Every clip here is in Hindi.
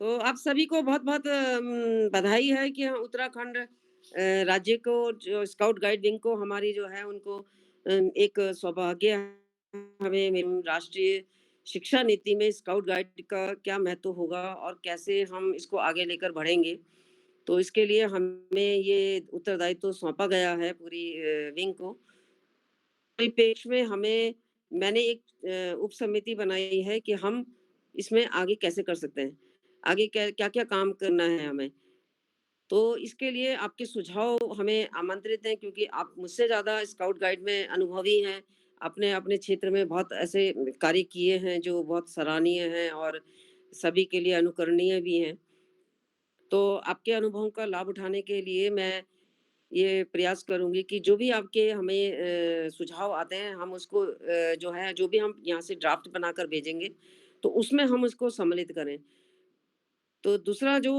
तो आप सभी को बहुत-बहुत बधाई है कि उत्तराखंड राज्य को जो स्काउट गाइड विंग को हमारी जो है उनको एक सौभाग्य हमें राष्ट्रीय शिक्षा नीति में स्काउट गाइड का क्या महत्व होगा और कैसे हम इसको आगे लेकर बढ़ेंगे। तो इसके लिए हमें ये उत्तरदायित्व सौंपा गया है पूरी विंग को। परिपेक्ष में हमें मैंने एक उप समिति बनाई है कि हम इसमें आगे कैसे कर सकते हैं। आगे क्या-क्या काम करना है हमें। तो इसके लिए आपके सुझाव हमें आमंत्रित हैं क्योंकि आप मुझसे ज़्यादा स्काउट गाइड में अनुभवी हैं। आपने अपने क्षेत्र में बहुत ऐसे कार्य किए हैं जो बहुत सराहनीय हैं और सभी के लिए अनुकरणीय भी हैं। तो आपके अनुभवों का लाभ उठाने के लिए मैं ये प्रयास करूँगी कि जो भी आपके हमें सुझाव आते हैं हम उसको जो है जो भी हम यहाँ से ड्राफ्ट बनाकर भेजेंगे, तो उसमें हम उसको सम्मिलित करें। तो दूसरा जो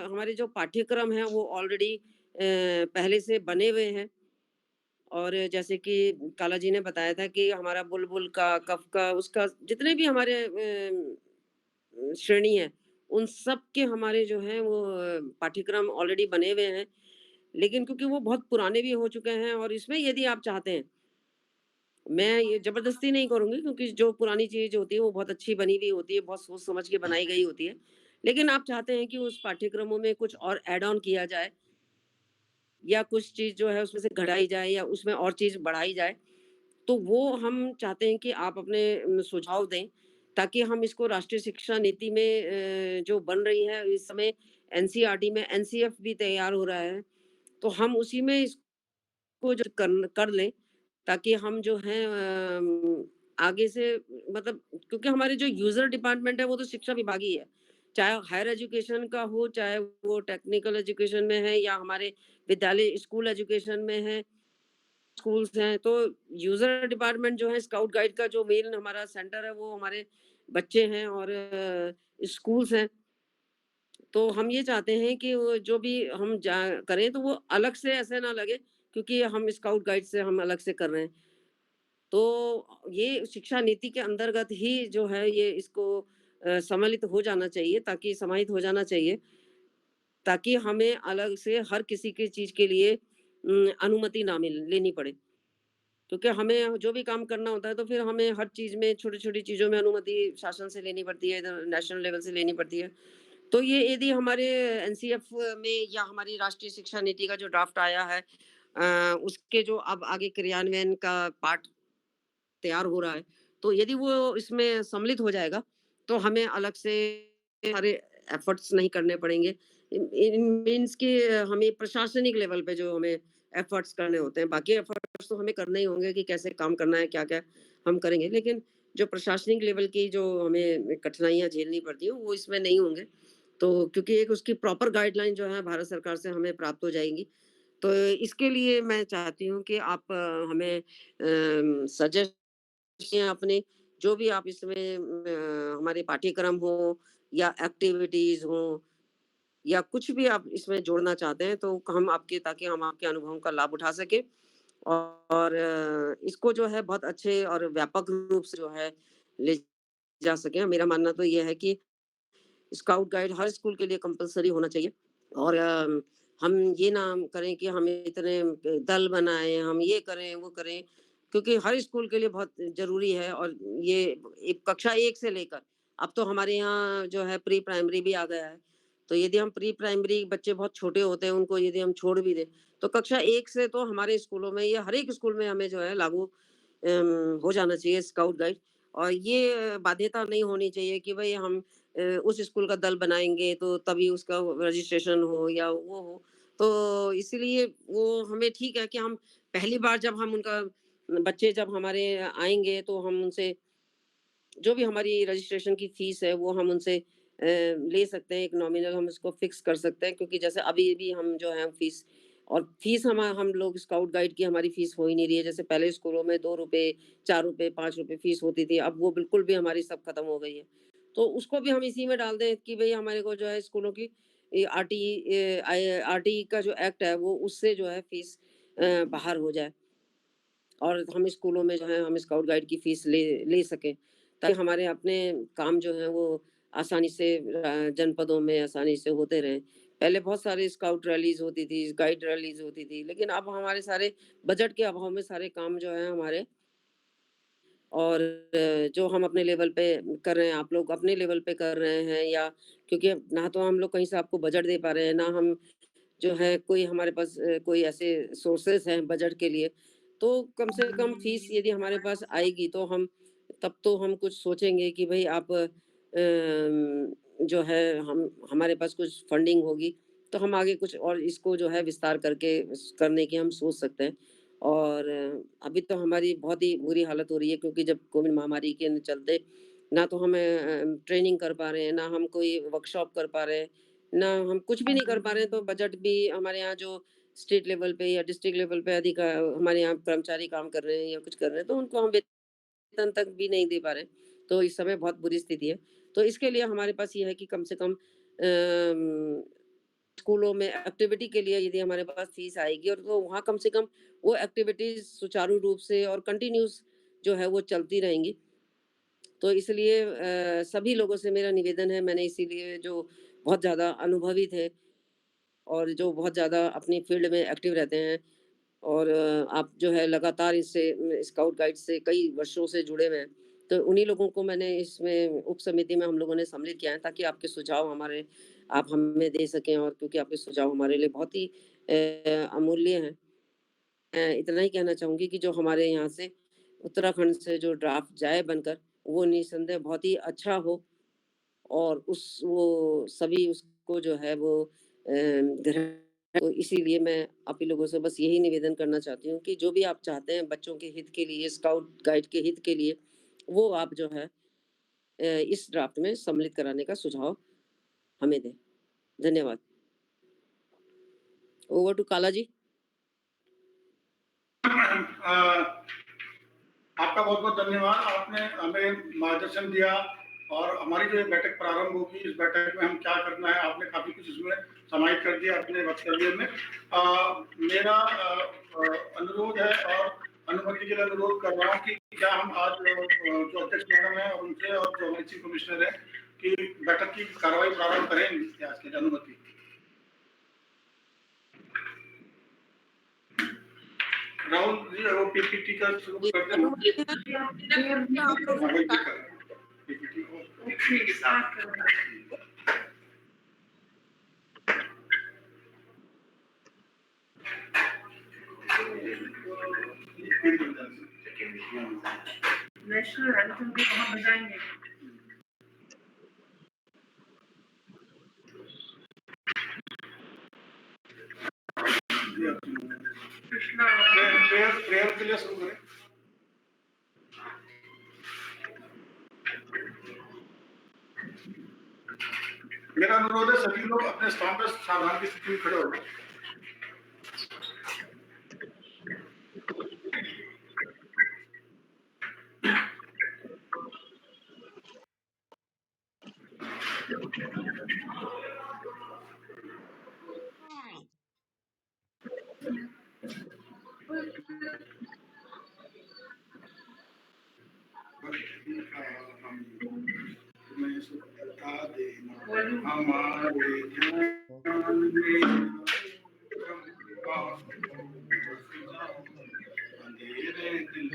हमारे जो पाठ्यक्रम हैं वो ऑलरेडी पहले से बने हुए हैं और जैसे कि काला जी ने बताया था कि हमारा बुलबुल का, कफ का, उसका जितने भी हमारे श्रेणी है, उन सब के हमारे जो हैं वो पाठ्यक्रम ऑलरेडी बने हुए हैं। लेकिन क्योंकि वो बहुत पुराने भी हो चुके हैं और इसमें यदि आप चाहते हैं, मैं ये ज़बरदस्ती नहीं करूँगी क्योंकि जो पुरानी चीज़ होती है वो बहुत अच्छी बनी हुई होती है, बहुत सोच समझ के बनाई गई होती है। लेकिन आप चाहते हैं कि उस पाठ्यक्रमों में कुछ और ऐड ऑन किया जाए या कुछ चीज़ जो है उसमें से घटाई जाए या उसमें और चीज़ बढ़ाई जाए, तो वो हम चाहते हैं कि आप अपने सुझाव दें, ताकि हम इसको राष्ट्रीय शिक्षा नीति में जो बन रही है इस समय एनसीईआरटी में एनसीएफ भी तैयार हो रहा है, तो हम उसी में इसको जो कर कर लें, ताकि हम जो हैं आगे से मतलब क्योंकि हमारे जो यूज़र डिपार्टमेंट है वो तो शिक्षा विभाग ही है। चाहे हायर एजुकेशन का हो, चाहे वो टेक्निकल एजुकेशन में है या हमारे विद्यालय स्कूल एजुकेशन में है। स्कूल्स हैं, तो यूज़र डिपार्टमेंट जो है स्काउट गाइड का जो मेन हमारा सेंटर है वो हमारे बच्चे हैं और स्कूल्स हैं। तो हम ये चाहते हैं कि वो जो भी हम जा करें तो वो अलग से ऐसे ना लगे क्योंकि हम स्काउट गाइड से हम अलग से कर रहे हैं। तो ये शिक्षा नीति के अंतर्गत ही जो है ये इसको सम्मिलित हो जाना चाहिए ताकि समाहित हो जाना चाहिए, ताकि हमें अलग से हर किसी की चीज़ के लिए अनुमति ना लेनी पड़े। क्योंकि हमें जो भी काम करना होता है तो फिर हमें हर चीज़ में छोटी-छोटी चीज़ों में अनुमति शासन से लेनी पड़ती है, इधर नेशनल लेवल से लेनी पड़ती है। तो ये यदि हमारे एनसीएफ में या हमारी राष्ट्रीय शिक्षा नीति का जो ड्राफ्ट आया है उसके जो अब आगे क्रियान्वयन का पार्ट तैयार हो रहा है, तो यदि वो इसमें सम्मिलित हो जाएगा, तो हमें अलग से सारे एफर्ट्स नहीं करने पड़ेंगे। इन इन मीन्स कि हमें प्रशासनिक लेवल पे जो हमें एफर्ट्स करने होते हैं, बाकी एफर्ट्स तो हमें करने ही होंगे कि कैसे काम करना है, क्या-क्या हम करेंगे। लेकिन जो प्रशासनिक लेवल की जो हमें कठिनाइयाँ झेलनी पड़ती हैं, वो इसमें नहीं होंगे। तो क्योंकि एक उसकी प्रॉपर गाइडलाइन जो है भारत सरकार से हमें प्राप्त हो जाएँगी। तो इसके लिए मैं चाहती हूँ कि आप हमें सजेस्ट हैं अपने जो भी आप इसमें हमारे पाठ्यक्रम हो या एक्टिविटीज़ हो या कुछ भी आप इसमें जोड़ना चाहते हैं तो हम आपके ताकि हम आपके अनुभवों का लाभ उठा सकें और इसको जो है बहुत अच्छे और व्यापक रूप से जो है ले जा सकें। मेरा मानना तो ये है कि स्काउट गाइड हर स्कूल के लिए कंपल्सरी होना चाहिए और हम ये ना करें कि हम इतने दल बनाएँ, हम ये करें, वो करें, क्योंकि हर स्कूल के लिए बहुत ज़रूरी है और ये एक कक्षा 1 से लेकर अब तो हमारे यहाँ जो है प्री प्राइमरी भी आ गया है। तो यदि हम प्री प्राइमरी बच्चे बहुत छोटे होते हैं, उनको यदि हम छोड़ भी दें, तो कक्षा 1 से तो हमारे स्कूलों में या हर एक स्कूल में हमें जो है लागू हो जाना चाहिए स्काउट गाइड और ये बाध्यता नहीं होनी चाहिए कि भई हम उस स्कूल का दल बनाएँगे तो तभी उसका रजिस्ट्रेशन हो या वो हो। तो इसीलिए वो हमें ठीक है कि हम पहली बार जब हम उनका बच्चे जब हमारे आएँगे तो हम उनसे जो भी हमारी रजिस्ट्रेशन की फीस है वो हम उनसे ले सकते हैं, एक नॉमिनल हम उसको फिक्स कर सकते हैं क्योंकि जैसे अभी भी हम जो है फीस और फीस हम लोग स्काउट गाइड की हमारी फीस हो ही नहीं रही है। जैसे पहले स्कूलों में ₹2, ₹4, ₹5 फीस होती थी, अब वो बिल्कुल भी हमारी सब खत्म हो गई है। तो उसको भी हम इसी में डाल दें कि भई हमारे को जो है स्कूलों की आरटीई का जो एक्ट है वो उससे जो है फीस बाहर हो जाए। और हम स्कूलों में जो है हम स्काउट गाइड की फीस ले ले सकें, ताकि हमारे अपने काम जो हैं वो आसानी से जनपदों में आसानी से होते रहें। पहले बहुत सारे स्काउट रैलीज़ होती थी, गाइड रैलीज़ होती थी, लेकिन अब हमारे सारे बजट के अभाव में सारे काम जो हैं हमारे और जो हम अपने लेवल पे कर रहे हैं, आप लोग अपने लेवल पे कर रहे हैं या क्योंकि ना तो हम लोग कहीं से आपको बजट दे पा रहे हैं, ना हम जो है कोई हमारे पास कोई ऐसे सोर्सेज़ हैं बजट के लिए, तो कम से कम फीस यदि हमारे पास आएगी तो हम तब तो हम कुछ सोचेंगे कि भई आप जो है हम हमारे पास कुछ फंडिंग होगी, तो हम आगे कुछ और इसको जो है विस्तार करके करने की हम सोच सकते हैं। और अभी तो हमारी बहुत ही बुरी हालत हो रही है क्योंकि जब कोविड महामारी के चलते ना तो हम ट्रेनिंग कर पा रहे हैं, ना हम कोई वर्कशॉप कर पा रहे हैं, ना हम कुछ भी नहीं कर पा रहे हैं, तो बजट भी हमारे यहाँ जो स्टेट लेवल पे या डिस्ट्रिक्ट लेवल पे हमारे यहाँ कर्मचारी काम कर रहे हैं या कुछ कर रहे हैं, तो उनको हम वेतन तक भी नहीं दे पा रहे हैं। तो इस समय बहुत बुरी स्थिति है। तो इसके लिए हमारे पास ये है कि कम से कम स्कूलों में एक्टिविटी के लिए यदि हमारे पास फीस आएगी और तो वहाँ कम से कम वो एक्टिविटीज़ सुचारू रूप से और कंटिन्यूअस जो है वो चलती रहेंगी। तो इसलिए सभी लोगों से मेरा निवेदन है, मैंने इसीलिए जो बहुत ज़्यादा अनुभवी थे और जो बहुत ज़्यादा अपनी फ़ील्ड में एक्टिव रहते हैं और आप जो है लगातार इससे स्काउट गाइड से कई वर्षों से जुड़े हुए हैं। तो उन्हीं लोगों को मैंने इसमें उप समिति में हम लोगों ने सम्मिलित किया है ताकि आपके सुझाव हमारे आप हमें दे सकें और क्योंकि आपके सुझाव हमारे लिए बहुत ही अमूल्य हैं। मैं इतना ही कहना चाहूँगी कि जो हमारे यहाँ से उत्तराखंड से जो ड्राफ्ट जाए बनकर, वो निसंदेह बहुत ही अच्छा हो और उस वो सभी उसको जो है वो ग्रहण तो इसीलिए मैं आप ही लोगों से बस यही निवेदन करना चाहती हूँ कि जो भी आप चाहते हैं बच्चों के हित के लिए, स्काउट गाइड के हित के लिए, वो आप जो है इस ड्राफ्ट में सम्मिलित कराने का सुझाव हमें दें। धन्यवाद। ओवर टू काला जी। आपका बहुत-बहुत धन्यवाद। आपने हमें मार्गदर्शन दिया और हमारी जो ये बैठक प्रारंभ होगी, इस बैठक में हम क्या करना है, आपने काफ़ी कुछ इसमें समाहित कर दिया अपने वक्तव्य में। मेरा अनुरोध है और अनुमति के लिए अनुरोध कर रहा हूँ कि क्या हम आज जो अध्यक्ष मैडम हैं और उनसे और जो हमारे चीफ कमिश्नर हैं, कि बैठक की कार्रवाई प्रारंभ करें आज की अनुमति। राहुल जी वो पीपीटी का शुरू जी, करते अनुमति है। आप लोग पीपीटी को नेशनल एंथम भी कहाँ बजाएंगे? कृष्णा प्रेयर के लिए शुरू करें। मेरा अनुरोध है सभी लोग अपने स्थान पर सावधान की स्थिति में खड़े हो गए। हमारे ध्यान में अंधेरे दिल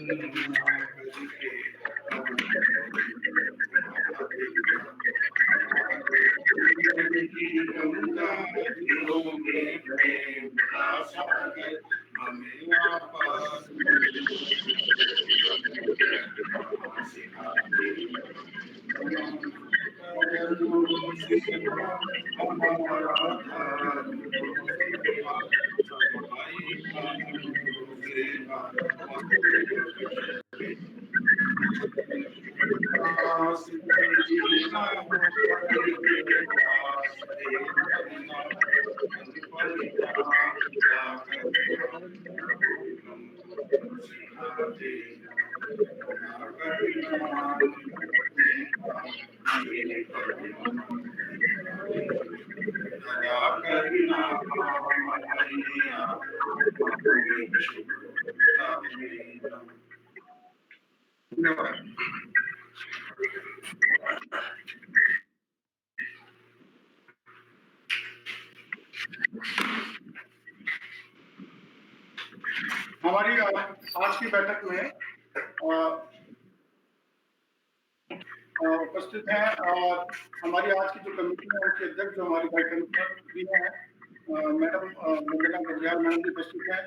करके प्रेम का सागर हमें वापस धन्यवाद। हमारी आज की बैठक में उपस्थित हैं और हमारी आज की जो कमेटी है उसके अध्यक्ष जो हमारी भाई कमिश्नर भी हैं मैडम वंदना गढ़ियाल मैडम भी उपस्थित हैं।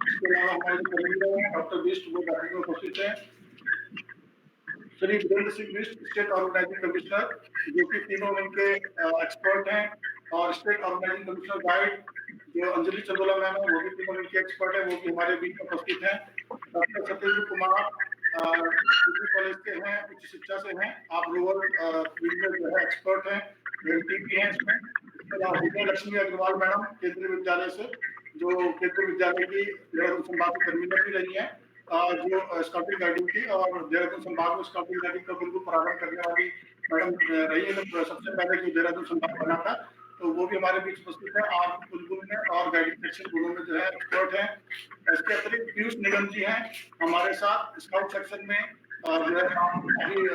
इसके अलावा हमारे जो कन्वीनर हैं डॉक्टर बिष्ट वो बैठक में उपस्थित हैं। Shri Virendra Singh Bisht state organising commissioner जो कि तीनों उनके एक्सपर्ट हैं और स्टेट ऑर्गेनाइजिंग कमिश्नर गाइड जो अंजलि चंदोला मैम है वो भी तीनों उनके एक्सपर्ट है, वो भी हमारे बीच में उपस्थित हैं। Doctor Satyendra Kumar degree college के हैं, उच्च शिक्षा से हैं, आप लोअर फील्ड में जो है एक्सपर्ट हैं, एलटीपी हैं इसमें। इसके अलावा विजय लक्ष्मी अग्रवाल मैडम केंद्रीय विद्यालय से जो केंद्रीय विद्यालय की देहरादून संभाग की कन्वीनर भी रही हैं, जो स्काउटिंग गाइडिंग की और देहरादून संभाग में स्काउटिंग गाइडिंग का बिल्कुल प्रारंभ करने वाली मैडम रही है। जब सबसे पहले जो देहरादून संभाग बना था तो वो भी हमारे बीच उपस्थित है। आप बुलबुल में और गाइडिंग सेक्शन दोनों में जो है एक्सपर्ट हैं। इसके अतिरिक्त पीयूष निगम जी हैं हमारे साथ स्काउट सेक्शन में जो है अभी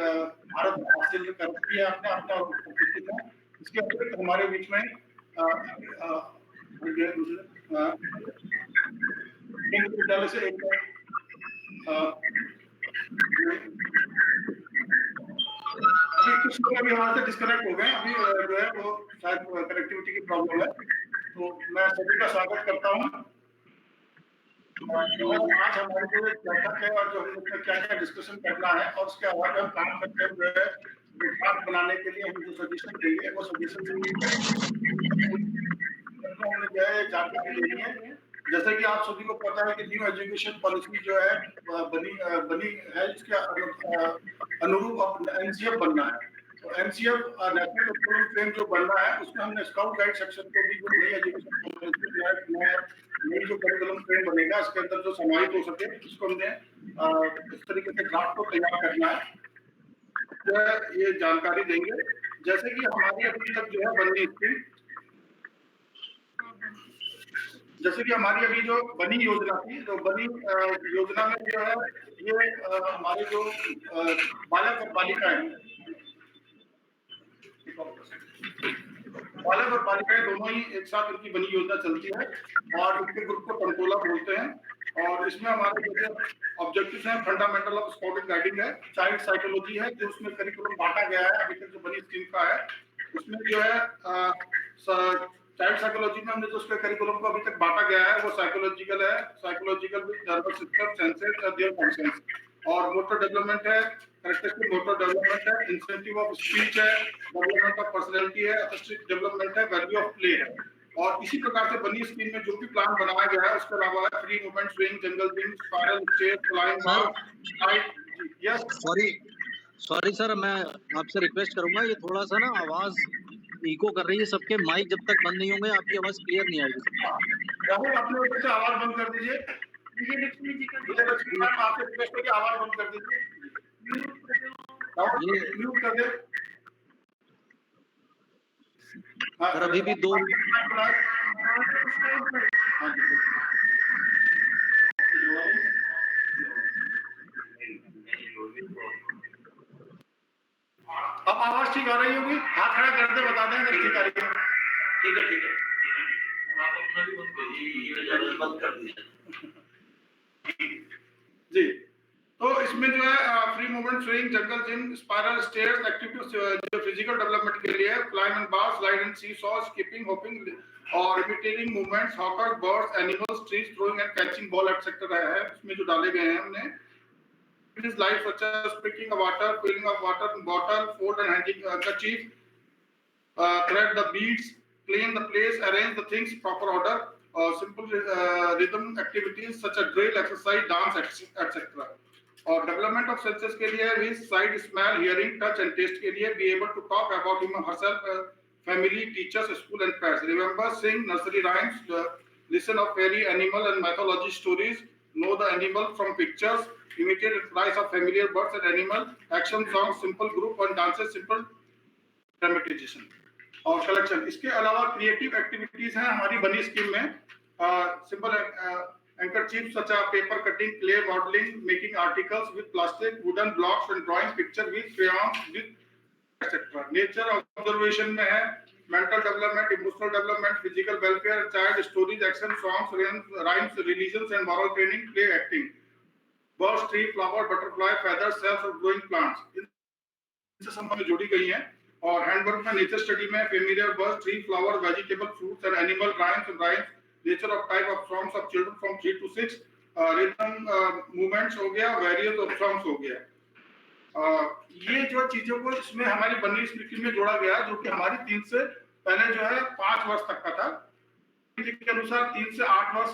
भारत हासिल कर रखी है आपने अपना उपस्थित है। इसके अतिरिक्त हमारे बीच में विद्यालय से एक अभी कुछ लोग अभी हमारे से डिस्कनेक्ट हो गए, अभी जो है वो शायद कनेक्टिविटी की प्रॉब्लम है, तो मैं सभी का स्वागत करता हूँ। आज हमारी जो बैठक है और जो हम लोग क्या क्या डिस्कशन करना है और उसके आधार पर हम काम करते हैं जो है रिपोर्ट बनाने के लिए हम जो सजेशन देंगे वो सजेशन हमने जो है जानकारी देनी है। जैसे कि आप सभी को पता है कि न्यू एजुकेशन पॉलिसी जो है बनी है, इसके अनुरूप एनसीएफ बनना है। तो एनसीएफ नेशनल करिकुलम फ्रेम जो बनना है उसमें हमने स्काउट गाइड सेक्शन को भी जो नई एजुकेशन पॉलिसी नई जो करिकुलम फ्रेम बनेगा इसके अंदर जो समाहित हो सके उसको हमने इस तरीके से ड्राफ्ट को तैयार करना है, तो ये जानकारी देंगे। जैसे कि हमारी अभी तक जो है बननी स्कीम, जैसे कि हमारी अभी जो बनी योजना थी, तो बनी योजना में जो है ये हमारे जो बालक और बालिकाएं दोनों ही एक साथ उनकी बनी योजना चलती है और उनके ग्रुप को कंट्रोलर बोलते हैं। और इसमें हमारे जो ऑब्जेक्टिव हैं फंडामेंटल ऑफ स्काउटिंग गाइडिंग है, चाइल्ड साइकोलॉजी है जो उसमें करिकुलम बांटा गया है अभी तक जो बनी स्कीम का है उसमें जो है चाइल्ड साइकोलॉजी में हमने जो उसके करिकुलम को अभी तक बांटा गया है वो साइकोलॉजिकल है, psychological with nervous system, senses और देयर फंक्शंस। और मोटर डेवलपमेंट है, कैरेक्टरिस्टिक मोटर डेवलपमेंट है, इंसेंटिव ऑफ स्पीच है, डेवलपमेंट ऑफ पर्सनालिटी है, आर्टिस्टिक डेवलपमेंट है, वैल्यू ऑफ प्ले है। और इसी प्रकार से बनी स्कीम में जो भी प्लान बनाया गया है उसके अलावा free movement, swing, jungle gym, spiral stair, flying mark, height. Yes sorry sir, मैं आपसे रिक्वेस्ट करूंगा, ये थोड़ा सा ना आवाज इको कर रही है, सबके माइक जब तक बंद नहीं होंगे आपकी आवाज क्लियर नहीं आएगी। राहुल अपने उधर से आवाज बंद कर दीजिए। विजय लक्ष्मी जी का विजय लक्ष्मी मैम आपसे रिक्वेस्ट है कि आवाज बंद कर दीजिए, म्यूट कर दे। सर अभी भी दो अब आवाज ठीक आ रही होगी, हाथ खड़ा कर दे बता दें अगर ठीक आ रही है। ठीक है आप अपना भी बंद कर दीजिए जी। तो इसमें जो है free movement, swing, jungle gym, spiral stairs, activities जो फिजिकल डेवलपमेंट के लिए climb and bar, slide and seesaw, skipping, hopping और imitating movements, hawkers, birds, animals, trees, throwing and catching ball etcetera है इसमें जो डाले गए हैं हमने। It is life such as picking of water, filling of water in bottle, fold and handing kerchief, thread the beads, clean the place, arrange the things proper order, simple rhythm activities such as drill, exercise, dance, etc. और डेवलपमेंट ऑफ सेंसेस के लिए भी sight, smell, hearing, touch and taste के लिए be able to talk about him herself, family, teachers, school and pets, remember, sing nursery rhymes, listen of fairy, animal and mythology stories, know the animal from pictures, imitate cries of familiar birds and animal, action songs, simple group and dances, simple dramatization और कलेक्शन। इसके अलावा क्रिएटिव एक्टिविटीज हैं हमारी बनी स्कीम में, simple handkerchiefs such as paper cutting, clay modeling, making articles with plastic, wooden blocks and drawing picture with crayons with etc. Nature observation में है mental development, emotional development, physical welfare, child stories, action, songs, rhymes, religions and moral training, play, acting, birds, tree, flower, butterfly, feathers, cells और growing plants इनसे संबंध जोड़ी गई हैं। और हैंडवर्क में नेचर स्टडी में familiar birds, tree, flower, vegetable, fruits and animal, rhymes, nature of type of songs of children from 3 to 6, rhythm movements हो गया, वेरियस ऑफ सॉन्ग्स हो गया। ये जो चीजों को इसमें हमारी बनी स्मृति में जोड़ा गया, जो कि हमारी 3 से पहले जो है 5 वर्ष तक का था, के अनुसार 3 से 8 वर्ष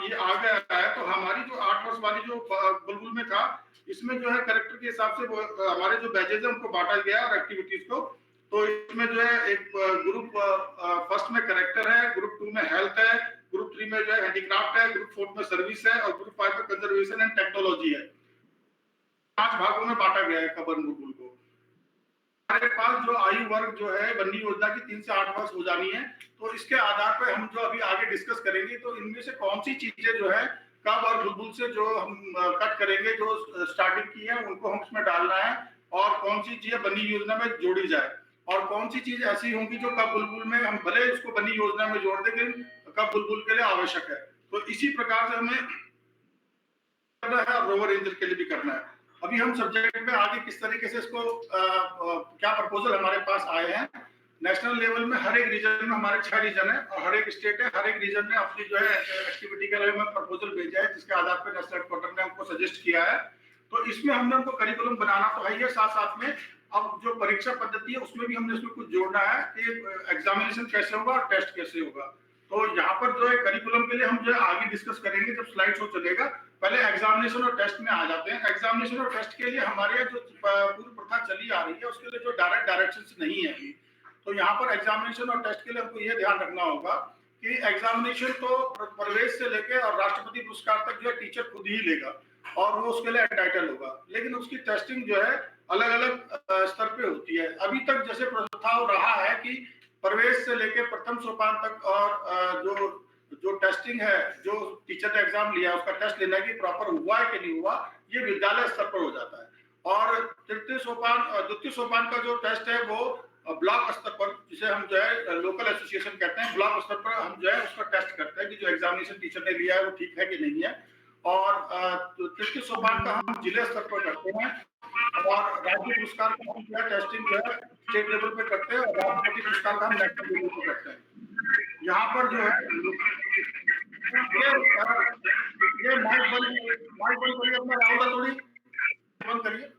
ये आ गया है। तो हमारी जो 8 वर्ष वाली जो बुलबुल में था, इसमें जो है कैरेक्टर के हिसाब से हमारे जो बैचेज है उनको बांटा गया और एक्टिविटीज को। तो इसमें जो है एक ग्रुप फर्स्ट में कैरेक्टर है, ग्रुप 2 में हेल्थ है, ग्रुप 3 में जो है हैंडीक्राफ्ट है, ग्रुप 4 में सर्विस है और ग्रुप 5 में कंजर्वेशन एंड टेक्नोलॉजी है। 5 भागों में बांटा गया है कबर बुलबुल को। हमारे पास जो आयु वर्ग जो है बन्नी योजना की 3 से 8 वर्ष हो जानी है। तो इसके आधार पर हम जो अभी आगे डिस्कस करेंगे, तो इनमें से कौन सी चीजें जो है कब और बुलबुल से जो हम कट करेंगे, जो स्टार्टिंग की है उनको हम इसमें डालना है, और कौन सी चीजें बन्नी योजना में जोड़ी जाए, और कौन सी चीज ऐसी होंगी जो कब बुलबुल में हम भले उसको बन्नी योजना में जोड़ देंगे, कब बुलबुल के लिए आवश्यक है। तो इसी प्रकार से हमें करना है और रोवर रेंजर के लिए भी करना है। अभी हम सब्जेक्ट में आगे किस तरीके से इसको क्या प्रपोजल हमारे पास आए हैं। नेशनल लेवल में हर एक रीजन में हमारे 6 रीजन है और हर एक स्टेट है, हर एक रीजन ने अपनी जो है एक्टिविटी के लिए में प्रपोजल भेजा है, जिसके आधार पर नेशनल हेडक्वार्टर ने हमको सजेस्ट किया है। तो इसमें हमने उनको करिकुलम बनाना तो है ही है, साथ साथ में अब जो परीक्षा पद्धति है उसमें भी हमने इसमें कुछ जोड़ना है कि एग्जामिनेशन कैसे होगा और टेस्ट कैसे होगा। तो यहाँ पर जो है करिकुलम के लिए हम जो है आगे डिस्कस करेंगे जब स्लाइड शो चलेगा। पहले एग्जामिनेशन और टेस्ट में आ जाते हैं। एग्जामिनेशन और टेस्ट के लिए हमारे यहाँ जो पूर्व प्रथा चली आ रही है उसके लिए जो डायरेक्ट डायरेक्शंस नहीं है अभी। तो यहाँ पर एग्जामिनेशन और टेस्ट के लिए हमको ये ध्यान रखना होगा कि एग्जामिनेशन तो प्रवेश से लेके और राष्ट्रपति पुरस्कार तक जो है टीचर खुद ही लेगा और वो उसके लिए एंटाइटल होगा, लेकिन उसकी टेस्टिंग जो है अलग अलग स्तर पे होती है। अभी तक जैसे प्रथा रहा है कि प्रवेश से लेके प्रथम सोपान तक और जो टेस्टिंग है, जो टीचर ने एग्जाम लिया उसका टेस्ट लेना कि प्रॉपर हुआ है कि नहीं हुआ, ये विद्यालय स्तर पर हो जाता है। और द्वितीय सोपान का जो टेस्ट है वो ब्लॉक स्तर पर, जिसे हम जो है लोकल एसोसिएशन कहते हैं, ब्लॉक स्तर पर हम जो है उसका टेस्ट करते हैं कि जो एग्जामिनेशन टीचर ने लिया है वो ठीक है कि नहीं है। और तृतीय सोपान का हम जिले स्तर पर करते हैं और राज्य पुरस्कार का हम जो है टेस्टिंग जो है स्टेट लेवल पे करते हैं और राष्ट्रपति पुरस्कार का हम नेशनल लेवल पे करते हैं। यहाँ पर जो है ये माइक बंद करिए अपना, राहुल थोड़ी बंद करिए।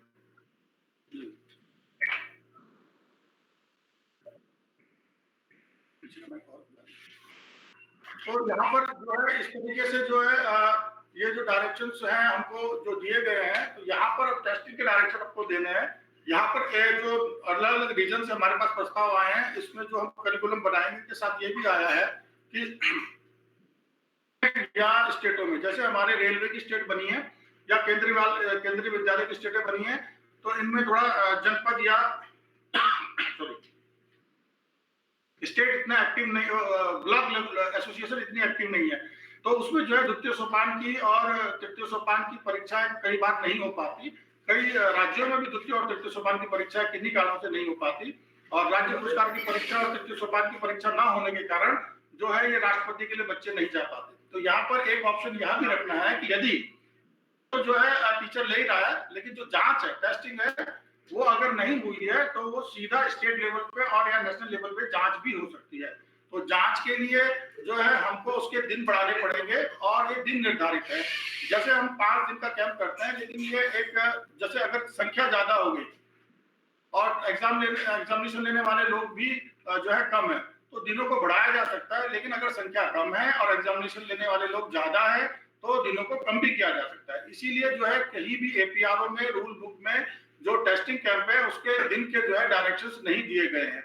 तो यहाँ पर जो है इस तरीके से जो है ये जो डायरेक्शंस हैं हमको जो दिए गए हैं, तो यहाँ पर टेस्टिंग के डायरेक्शन आपको देने हैं। यहाँ पर जो अलग अलग रीजन से हमारे पास प्रस्ताव आए हैं, इसमें जो हम करिकुलम बनाएंगे के साथ ये भी आया है कि या स्टेटों में, जैसे हमारे रेलवे की स्टेट बनी है या केंद्रीय विद्यालय की स्टेटें बनी है, तो इनमें थोड़ा जनपद या स्टेट इतना एक्टिव नहीं, ब्लॉक एसोसिएशन इतनी एक्टिव नहीं है। तो उसमें जो है द्वितीय सोपान की और तृतीय सोपान की परीक्षाएं कई बार नहीं हो पाती। कई राज्यों में भी द्वितीय और तृतीय सोपान की परीक्षा किन्हीं कारणों से नहीं हो पाती, और राज्य पुरस्कार की परीक्षा और तृतीय सोपान की परीक्षा ना होने के कारण जो है ये राष्ट्रपति के लिए बच्चे नहीं जा पाते। तो यहाँ पर एक ऑप्शन यहाँ भी रखना है कि यदि तो जो है टीचर ले ही रहा है, लेकिन जो जांच है, टेस्टिंग है, वो अगर नहीं हुई है तो वो सीधा स्टेट लेवल पे और या नेशनल लेवल पे जांच भी हो सकती है। तो जांच के लिए जो है हमको उसके दिन बढ़ाने पड़ेंगे और ये दिन निर्धारित है। जैसे हम 5 दिन का कैंप करते हैं, लेकिन ये एक जैसे अगर संख्या ज्यादा हो गई और एग्जामिनेशन लेने वाले लोग भी जो है कम है, तो दिनों को बढ़ाया जा सकता है। लेकिन अगर संख्या कम है और एग्जामिनेशन लेने वाले लोग ज्यादा है तो दिनों को कम भी किया जा सकता है। इसीलिए जो है कहीं भी एपीआरओ में रूल बुक में जो टेस्टिंग कैंप है उसके दिन के जो है डायरेक्शंस नहीं दिए गए हैं,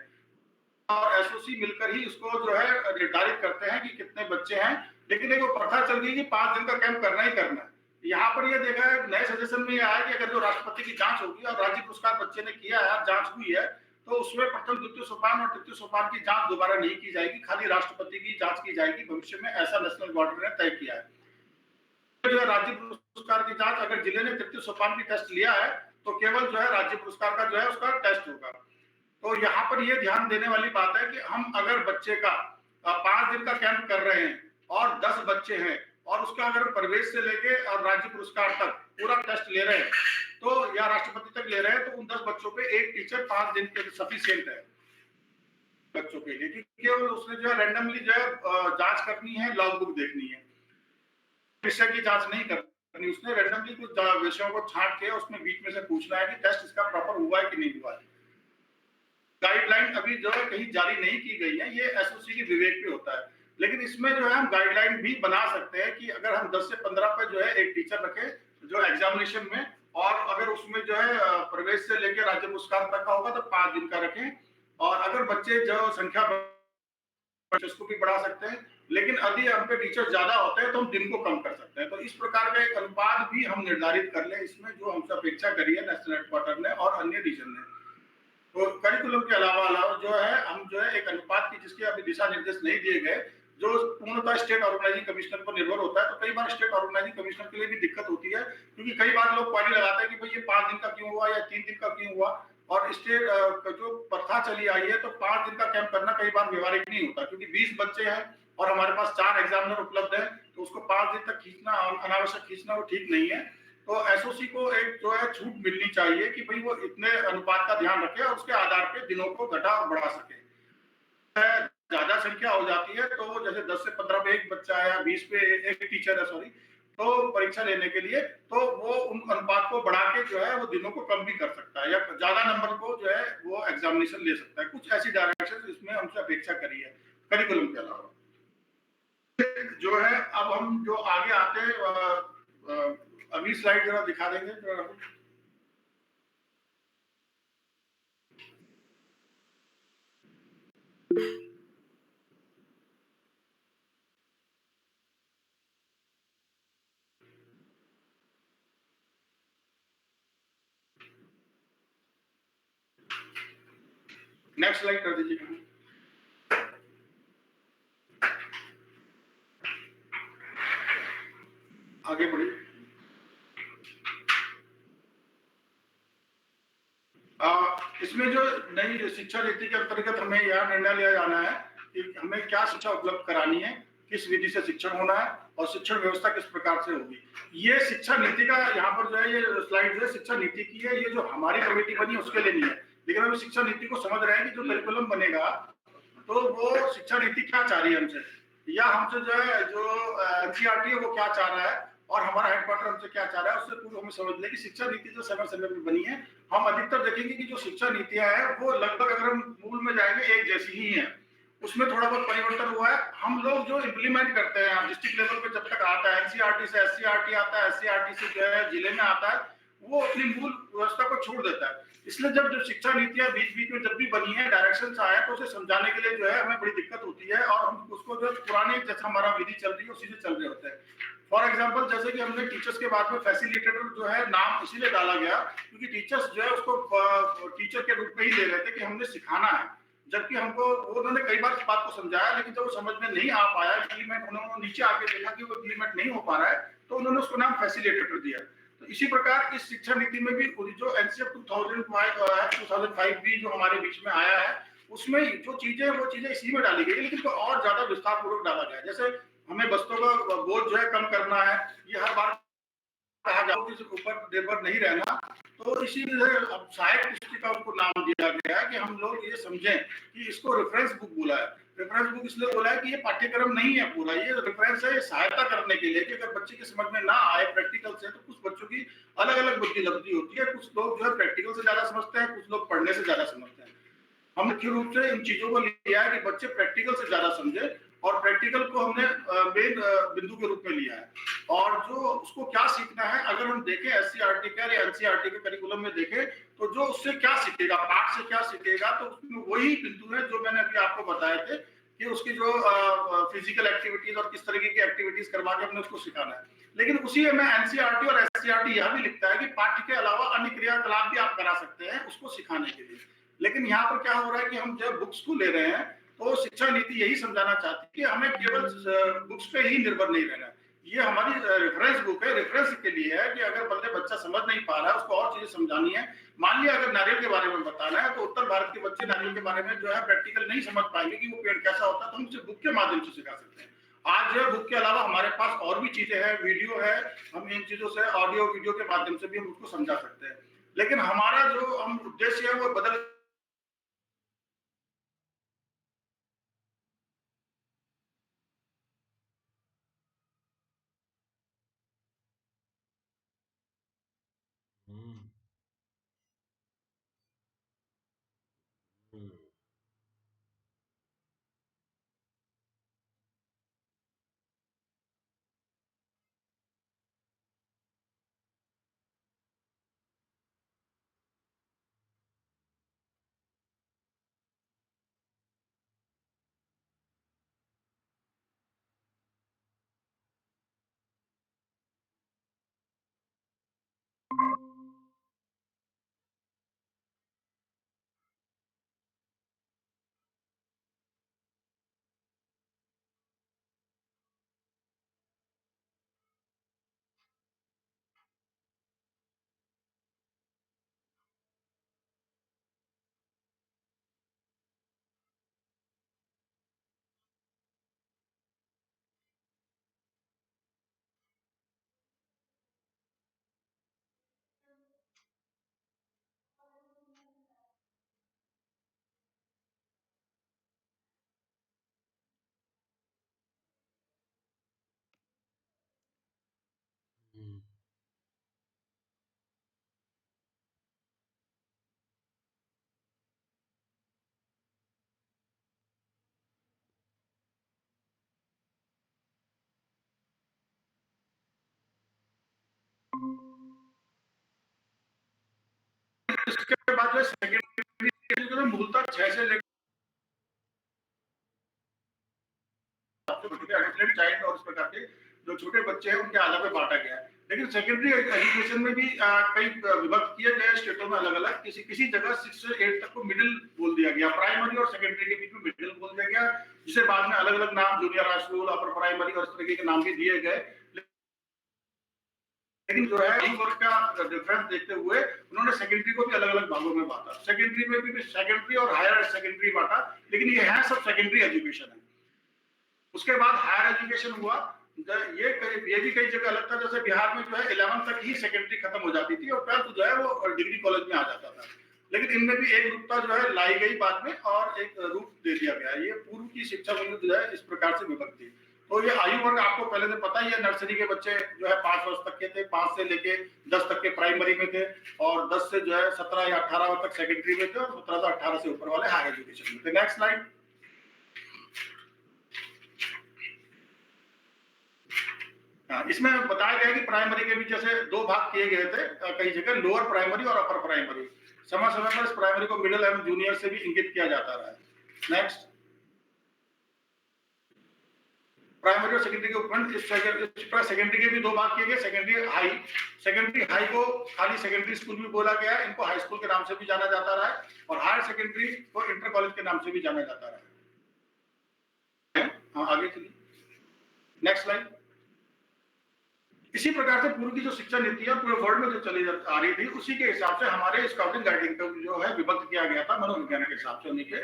और एसओसी मिलकर ही इसको जो है निर्धारित करते हैं कि कितने बच्चे हैं। लेकिन एक प्रथा चल गई कि 5 दिन का कैंप करना ही करना है। यहाँ पर ये देखा है, नए सजेशन में ये आया कि अगर जो राष्ट्रपति की जांच होगी और राज्य पुरस्कार बच्चे ने किया है, जांच हुई है, तो उसमें प्रथम द्वितीय सोपान और तृतीय सोपान की जांच दोबारा नहीं की जाएगी, खाली राष्ट्रपति की जांच की जाएगी भविष्य में, ऐसा नेशनल बोर्ड ने तय किया है। जो राज्य पुरस्कार की जांच अगर जिले ने तृतीय सोपान की टेस्ट लिया है तो केवल जो है राज्य पुरस्कार का जो है उसका टेस्ट होगा। तो यहाँ पर ये ध्यान देने वाली बात है कि हम अगर बच्चे का 5 दिन का कैंप कर रहे हैं और 10 बच्चे हैं और उसका अगर प्रवेश से लेके और राज्य पुरस्कार तक पूरा टेस्ट ले रहे हैं तो या राष्ट्रपति तक ले रहे हैं, तो उन 10 बच्चों पे एक टीचर 5 दिन के सफिशिएंट है बच्चों के लिए, क्योंकि केवल उसने जो है रैंडमली जो है जांच करनी है, लॉग बुक देखनी है, विषय की जांच नहीं करनी। उसने रैंडमली कुछ विषयों को छांट के उसमें बीच में से पूछना है कि टेस्ट इसका प्रॉपर हुआ है कि नहीं हुआ है। गाइडलाइन अभी जो है कहीं जारी नहीं की गई है, ये एसओसी के विवेक पे होता है, लेकिन इसमें जो है हम गाइडलाइन भी बना सकते हैं कि अगर हम 10 से 15 पे जो है एक टीचर रखें जो एग्जामिनेशन में, और अगर उसमें जो है प्रवेश से लेकर राज्य पुरस्कार तक का होगा तो 5 दिन का रखें, और अगर बच्चे जो संख्या उसको भी बढ़ा सकते हैं, लेकिन यदि हम पे टीचर ज्यादा होते हैं तो हम दिन को कम कर सकते हैं। तो इस प्रकार का एक अनुपात भी हम निर्धारित कर लें इसमें, जो हमसे अपेक्षा करी है नेशनल हेडक्वार्टर ने और अन्य रीजन ने। तो करिकुलम के अलावा जो है हम जो है एक अनुपात की जिसके अभी दिशा निर्देश नहीं दिए गए, जो पूर्णतः स्टेट ऑर्गेनाइजिंग कमिश्नर पर निर्भर होता है। तो कई बार स्टेट ऑर्गेनाइजिंग कमिश्नर के लिए भी दिक्कत होती है, क्योंकि कई बार लोग क्वेरी लगाते हैं कि भाई ये 5 दिन का क्यों हुआ या 3 दिन का क्यों हुआ, और स्टेट जो प्रथा चली आई है तो 5 दिन का कैंप करना कई बार व्यवहारिक नहीं होता, क्योंकि 20 बच्चे हैं और हमारे पास 4 एग्जामिनर उपलब्ध है, तो उसको 5 दिन तक खींचना, अनावश्यक खींचना वो ठीक नहीं है। तो एसओसी को एक जो है छूट मिलनी चाहिए कि भाई वो इतने अनुपात का ध्यान रखे और उसके आधार पे दिनों को घटा और बढ़ा सके। ज्यादा संख्या हो जाती है तो जैसे 10 से 15 पे एक बच्चा है या 20 पे एक टीचर है, सॉरी, तो परीक्षा लेने के लिए तो वो उन अनुपात को बढ़ा के जो है वो दिनों को कम भी कर सकता है या ज्यादा नंबर को जो है वो एग्जामिनेशन ले सकता है। कुछ ऐसी डायरेक्शन इसमें हमसे अपेक्षा करी है करिकुलम के अलावा। जो है अब हम जो आगे आते हैं, अगली स्लाइड जरा दिखा देंगे जरा। नेक्स्ट स्लाइड कर दीजिए। आगे बढ़िए। इसमें जो नई शिक्षा नीति के अंतर्गत हमें यह निर्णय लिया जाना है कि हमें क्या शिक्षा उपलब्ध करानी है, किस विधि से शिक्षण होना है और शिक्षण व्यवस्था किस प्रकार से होगी। ये शिक्षा नीति का यहाँ पर जो है ये स्लाइड जो है शिक्षा नीति की है, ये जो हमारी कमेटी बनी है उसके लिए नहीं है, लेकिन हम शिक्षा नीति को समझ रहे हैं कि जो करिकुलम बनेगा तो वो शिक्षा नीति क्या चाह रही है हमसे, या हमसे जो है जो एनसीईआरटी है वो क्या चाह रहा है और हमारा हेडक्वार्टर हमसे क्या चाह रहा है, उससे पूर्व हमें समझ लें कि शिक्षा नीति जो समय समय पर बनी है, हम अधिकतर देखेंगे कि जो शिक्षा नीतियां हैं वो लगभग अगर हम मूल में जाएंगे एक जैसी ही है, उसमें थोड़ा बहुत परिवर्तन हुआ है। हम लोग जो इम्प्लीमेंट करते हैं डिस्ट्रिक्ट लेवल पे जब तक आता है, एनसीईआरटी से एससीईआरटी आता है, एससीईआरटी से जो है जिले में आता है, वो अपनी मूल व्यवस्था को छोड़ देता है। इसलिए जब जो शिक्षा नीतियां बीच बीच में जब भी बनी है, डायरेक्शन आए तो उसे समझाने के लिए जो है हमें बड़ी दिक्कत होती है और हम उसको जो पुराने जैसा हमारा विधि चल रही है उसी से चल रहे होते हैं। फॉर एग्जाम्पल जैसे कि हमने टीचर्स के बाद में फैसिलिटेटर जो है नाम इसीलिए डाला गया क्योंकि टीचर्स जो है उसको टीचर के रूप में ही ले रहे थे कि हमने सिखाना है, जबकि हमको उन्होंने कई बार इस बात को समझाया, लेकिन जब वो समझ में नहीं आ पाया, इम्प्लीमेंट उन्होंने नीचे आके देखा कि वो इम्प्लीमेंट नहीं हो पा रहा है, तो उन्होंने उसको नाम फैसिलिटेटर दिया। तो इसी प्रकार इस शिक्षा नीति में भी जो एनसीएफ 2005 भी जो हमारे बीच में आया है, उसमें जो चीजें वो चीजें इसी में डाली गई, लेकिन और ज्यादा विस्तार पूर्वक डाला गया। जैसे हमें बस्तों का बोझ जो है कम करना है, ये हर बार कहा जाओ कि ऊपर निर्भर नहीं रहना, तो इसीलिए अब सहायक पुस्तिका उसको नाम दिया गया है कि हम लोग ये समझें कि इसको रेफरेंस बुक बोला है। रेफरेंस बुक इसलिए बोला है कि ये पाठ्यक्रम नहीं है पूरा, ये रेफरेंस है, ये सहायता करने के लिए कि अगर बच्चे के समझ में ना आए प्रैक्टिकल से, तो कुछ बच्चों की अलग अलग बुद्धि लगती होती है, कुछ लोग जो है प्रैक्टिकल से ज्यादा समझते हैं, कुछ लोग पढ़ने से ज्यादा समझते हैं। हम मुख्य रूप से इन चीजों को लिया है कि बच्चे प्रैक्टिकल से ज्यादा समझे, और प्रैक्टिकल को हमने मेन बिंदु के रूप में लिया है। और जो उसको क्या सीखना है, अगर हम देखें एससीईआरटी का या एनसीईआरटी के करिकुलम में देखें, तो जो उससे क्या सीखेगा, पाठ से क्या सीखेगा, तो उसमें वही बिंदु है जो मैंने अभी आपको बताए थे कि उसकी जो फिजिकल एक्टिविटीज और किस तरीके की एक्टिविटीज करवा के हमने उसको सिखाना है। लेकिन उसी में एनसीईआरटी और एससीईआरटी यह भी लिखता है कि पाठ्य के अलावा अन्य क्रियाकलाप भी आप करा सकते हैं उसको सिखाने के लिए। लेकिन यहाँ पर क्या हो रहा है कि हम जब बुक्स को ले रहे हैं, तो शिक्षा नीति यही समझाना चाहती है कि हमें केवल बुक्स पे ही निर्भर नहीं रहना है। ये हमारी रेफरेंस बुक है, रेफरेंस के लिए है कि अगर बच्चा समझ नहीं पा रहा है, उसको और चीजें समझानी है। मान लिया अगर नारियल के बारे में बताना है, तो उत्तर भारत के बच्चे नारियल के बारे में जो है प्रैक्टिकल नहीं समझ पाएंगे कि वो पेड़ कैसा होता है, तो हम उसे बुक के माध्यम से सिखा सकते हैं। आज जो है बुक के अलावा हमारे पास और भी चीजें हैं, वीडियो है, हम इन चीजों से ऑडियो वीडियो के माध्यम से भी हम उसको समझा सकते हैं। लेकिन हमारा जो हम उद्देश्य है वो बदल हुँ, हुँ, हुँ, इसके बाद जो सेकेंडरी मूलतः 6 से लेकर चाइल्ड और इस प्रकार के जो छोटे बच्चे हैं उनके आधार पर बांटा गया है। लेकिन सेकेंडरी एजुकेशन में भी कई विभक्त किए गए स्टेटों में अलग-अलग, किसी किसी जगह 6 से 8 तक को मिडिल बोल दिया गया, प्राइमरी और सेकेंडरी के बीच में मिडिल बोल दिया गया, जिसे बाद में अलग-अलग नाम junior high school, upper primary और इस तरीके के नाम भी दिए गए। लेकिन जो है इस वर्ग का डिफरेंस देखते हुए उन्होंने सेकेंडरी को भी अलग-अलग भागों में बांटा। सेकेंडरी में भी सेकेंडरी और हायर सेकेंडरी बांटा, लेकिन ये है सब सेकेंडरी एजुकेशन है। उसके बाद हायर एजुकेशन हुआ, ये भी कई जगह अलग था, जैसे बिहार में जो है 11th तक ही सेकेंडरी खत्म हो जाती थी और 12th जो है वो डिग्री कॉलेज में आ जाता था। लेकिन इनमें भी एक रूपता जो है लाई गई बाद में और एक रूप दे दिया गया। ये पूर्व की शिक्षा मूल्य जो है इस प्रकार से विभक्त थी। तो ये आयु वर्ग आपको पहले से पता ही है, नर्सरी के बच्चे जो है 5 वर्ष तक के थे, 5 से लेके 10 तक के प्राइमरी में थे और 10 से जो है 17 या 18 तक सेकेंडरी में थे और 17 से 18 से ऊपर वाले हायर एजुकेशन में थे। Next slide. इसमें बताया गया कि प्राइमरी के भी जैसे 2 भाग किए गए थे, कई जगह लोअर प्राइमरी और अपर प्राइमरी। समय समय पर इस प्राइमरी को मिडिल एवं जूनियर से भी इंगित किया जाता रहा है। नेक्स्ट। प्राइमरी और सेकेंडरी के उपखंड, इस पर सेकेंडरी के भी 2 भाग किए गए, सेकेंडरी हाई को खाली सेकेंडरी स्कूल भी बोला गया है, इनको हाई स्कूल के नाम से भी जाना जाता रहा है और हायर सेकेंडरी को इंटर कॉलेज के नाम से भी जाना जाता रहा है। हाँ, आगे चलिए। Next slide. इसी प्रकार से पूर्व की जो शिक्षा नीति है पूरे वर्ल्ड में जो चली आ रही थी, उसी के हिसाब से हमारे स्काउटिंग गाइडिंग को जो है विभक्त किया गया था मनोविज्ञान के हिसाब से। उन्हीं के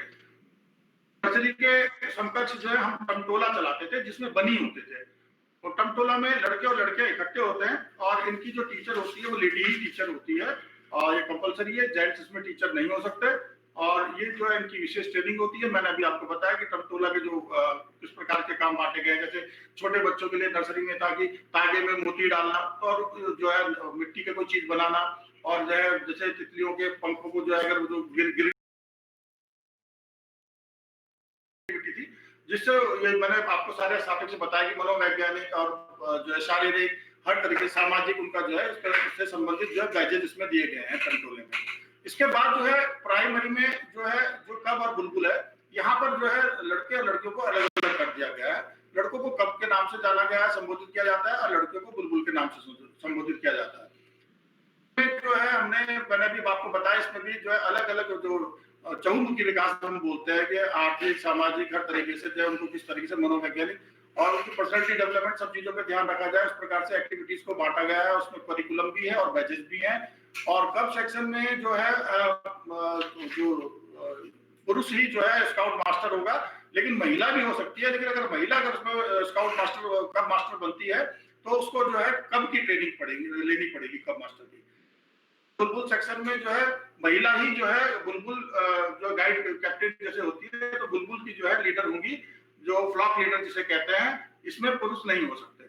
नर्सरी के समकक्ष जो है हम टमटोला चलाते थे, जिसमें बनी होते थे। तो टमटोला में लड़के और लड़कियां इकट्ठे होते हैं और इनकी जो टीचर होती है वो लेडी टीचर होती है और ये कंपलसरी है, जेंट्स इसमें टीचर नहीं हो सकते। और ये जो है इनकी विशेष ट्रेनिंग होती है। मैंने अभी आपको बताया कि टमटोला के जो किस प्रकार के काम बांटे गए, जैसे छोटे बच्चों के लिए नर्सरी में था कि तागे में मोती डालना और जो है मिट्टी के कोई चीज बनाना और जो है जैसे तितलियों के पंखों को जो है अगर जो गिर थी, जिससे ये मैंने आपको सारे सापेक्ष से बताया कि मनोवैज्ञानिक और जो है शारीरिक हर तरीके सामाजिक उनका जो है उससे संबंधित जो है गैजेट इसमें दिए गए हैं टमटोले में। इसके बाद जो है प्राइमरी में जो है जो कब और बुलबुल है, यहाँ पर जो है लड़के और लड़कियों को अलग अलग कर दिया गया है। लड़कों को कब के नाम से जाना गया है, संबोधित किया जाता है और लड़कियों को बुलबुल के नाम से संबोधित किया जाता है। जो है मैंने भी आपको बताया, इसमें भी जो है अलग अलग जो चहुमुखी विकास हम बोलते हैं कि आर्थिक, सामाजिक, हर तरीके से जो है उनको किस तरीके से मनोवैज्ञानिक और उनकी पर्सनैलिटी डेवलपमेंट सब चीजों पे ध्यान रखा जाए, उस प्रकार से एक्टिविटीज को बांटा गया है। उसमें करिकुलम भी है और बैचेस भी हैं। और कब सेक्शन में जो है पुरुष ही जो है स्काउट मास्टर होगा, लेकिन महिला भी हो सकती है। लेकिन अगर महिला अगर उसमें स्काउट मास्टर कब मास्टर बनती है तो उसको जो है कब की ट्रेनिंग लेनी पड़ेगी कब मास्टर की। बुलबुल सेक्शन में जो है महिला ही जो है बुलबुल जो गाइड कैप्टन जैसे होती है, तो बुलबुल की जो है लीडर होंगी, जो फ्लॉक लीडर जिसे कहते हैं। इसमें पुरुष नहीं हो सकते।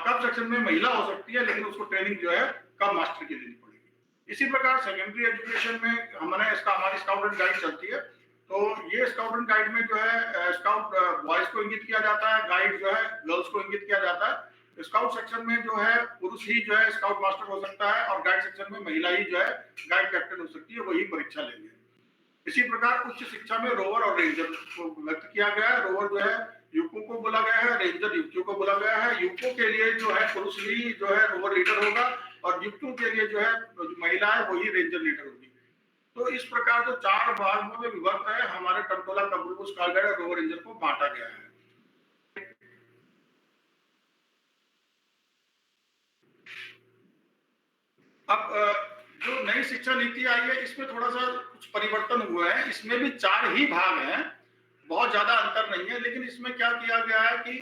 कब सेक्शन में महिला हो सकती है, लेकिन उसको ट्रेनिंग जो है कब मास्टर की लेनी पड़ेगी। इसी प्रकार सेकेंडरी एजुकेशन में हमारी स्काउट एंड गाइड चलती है। तो ये स्काउट एंड गाइड में जो है स्काउट बॉयज को इंगित किया जाता है, गाइड जो है गर्ल्स को इंगित किया जाता है। स्काउट सेक्शन में जो है पुरुष ही जो है स्काउट मास्टर हो सकता है और गाइड सेक्शन में महिला ही जो है गाइड कैप्टन हो सकती है, वही परीक्षा लेंगे। इसी प्रकार उच्च शिक्षा में रोवर और रेंजर को व्यक्त किया गया है। रोवर जो है युवकों को बोला गया है, रेंजर युवतियों को बोला गया है। युवकों के लिए जो है पुरुष ही जो है रोवर लीडर होगा और युवतियों के लिए जो है महिला है वही रेंजर लीडर होगी। तो इस प्रकार जो 4 भागों में विभक्त है हमारे टंटोला कबूल स्काउट गाइड और रोवर रेंजर को बांटा गया है। अब जो नई शिक्षा नीति आई है इसमें थोड़ा सा कुछ परिवर्तन हुआ है। इसमें भी 4 ही भाग हैं, बहुत ज्यादा अंतर नहीं है। लेकिन इसमें क्या किया गया है कि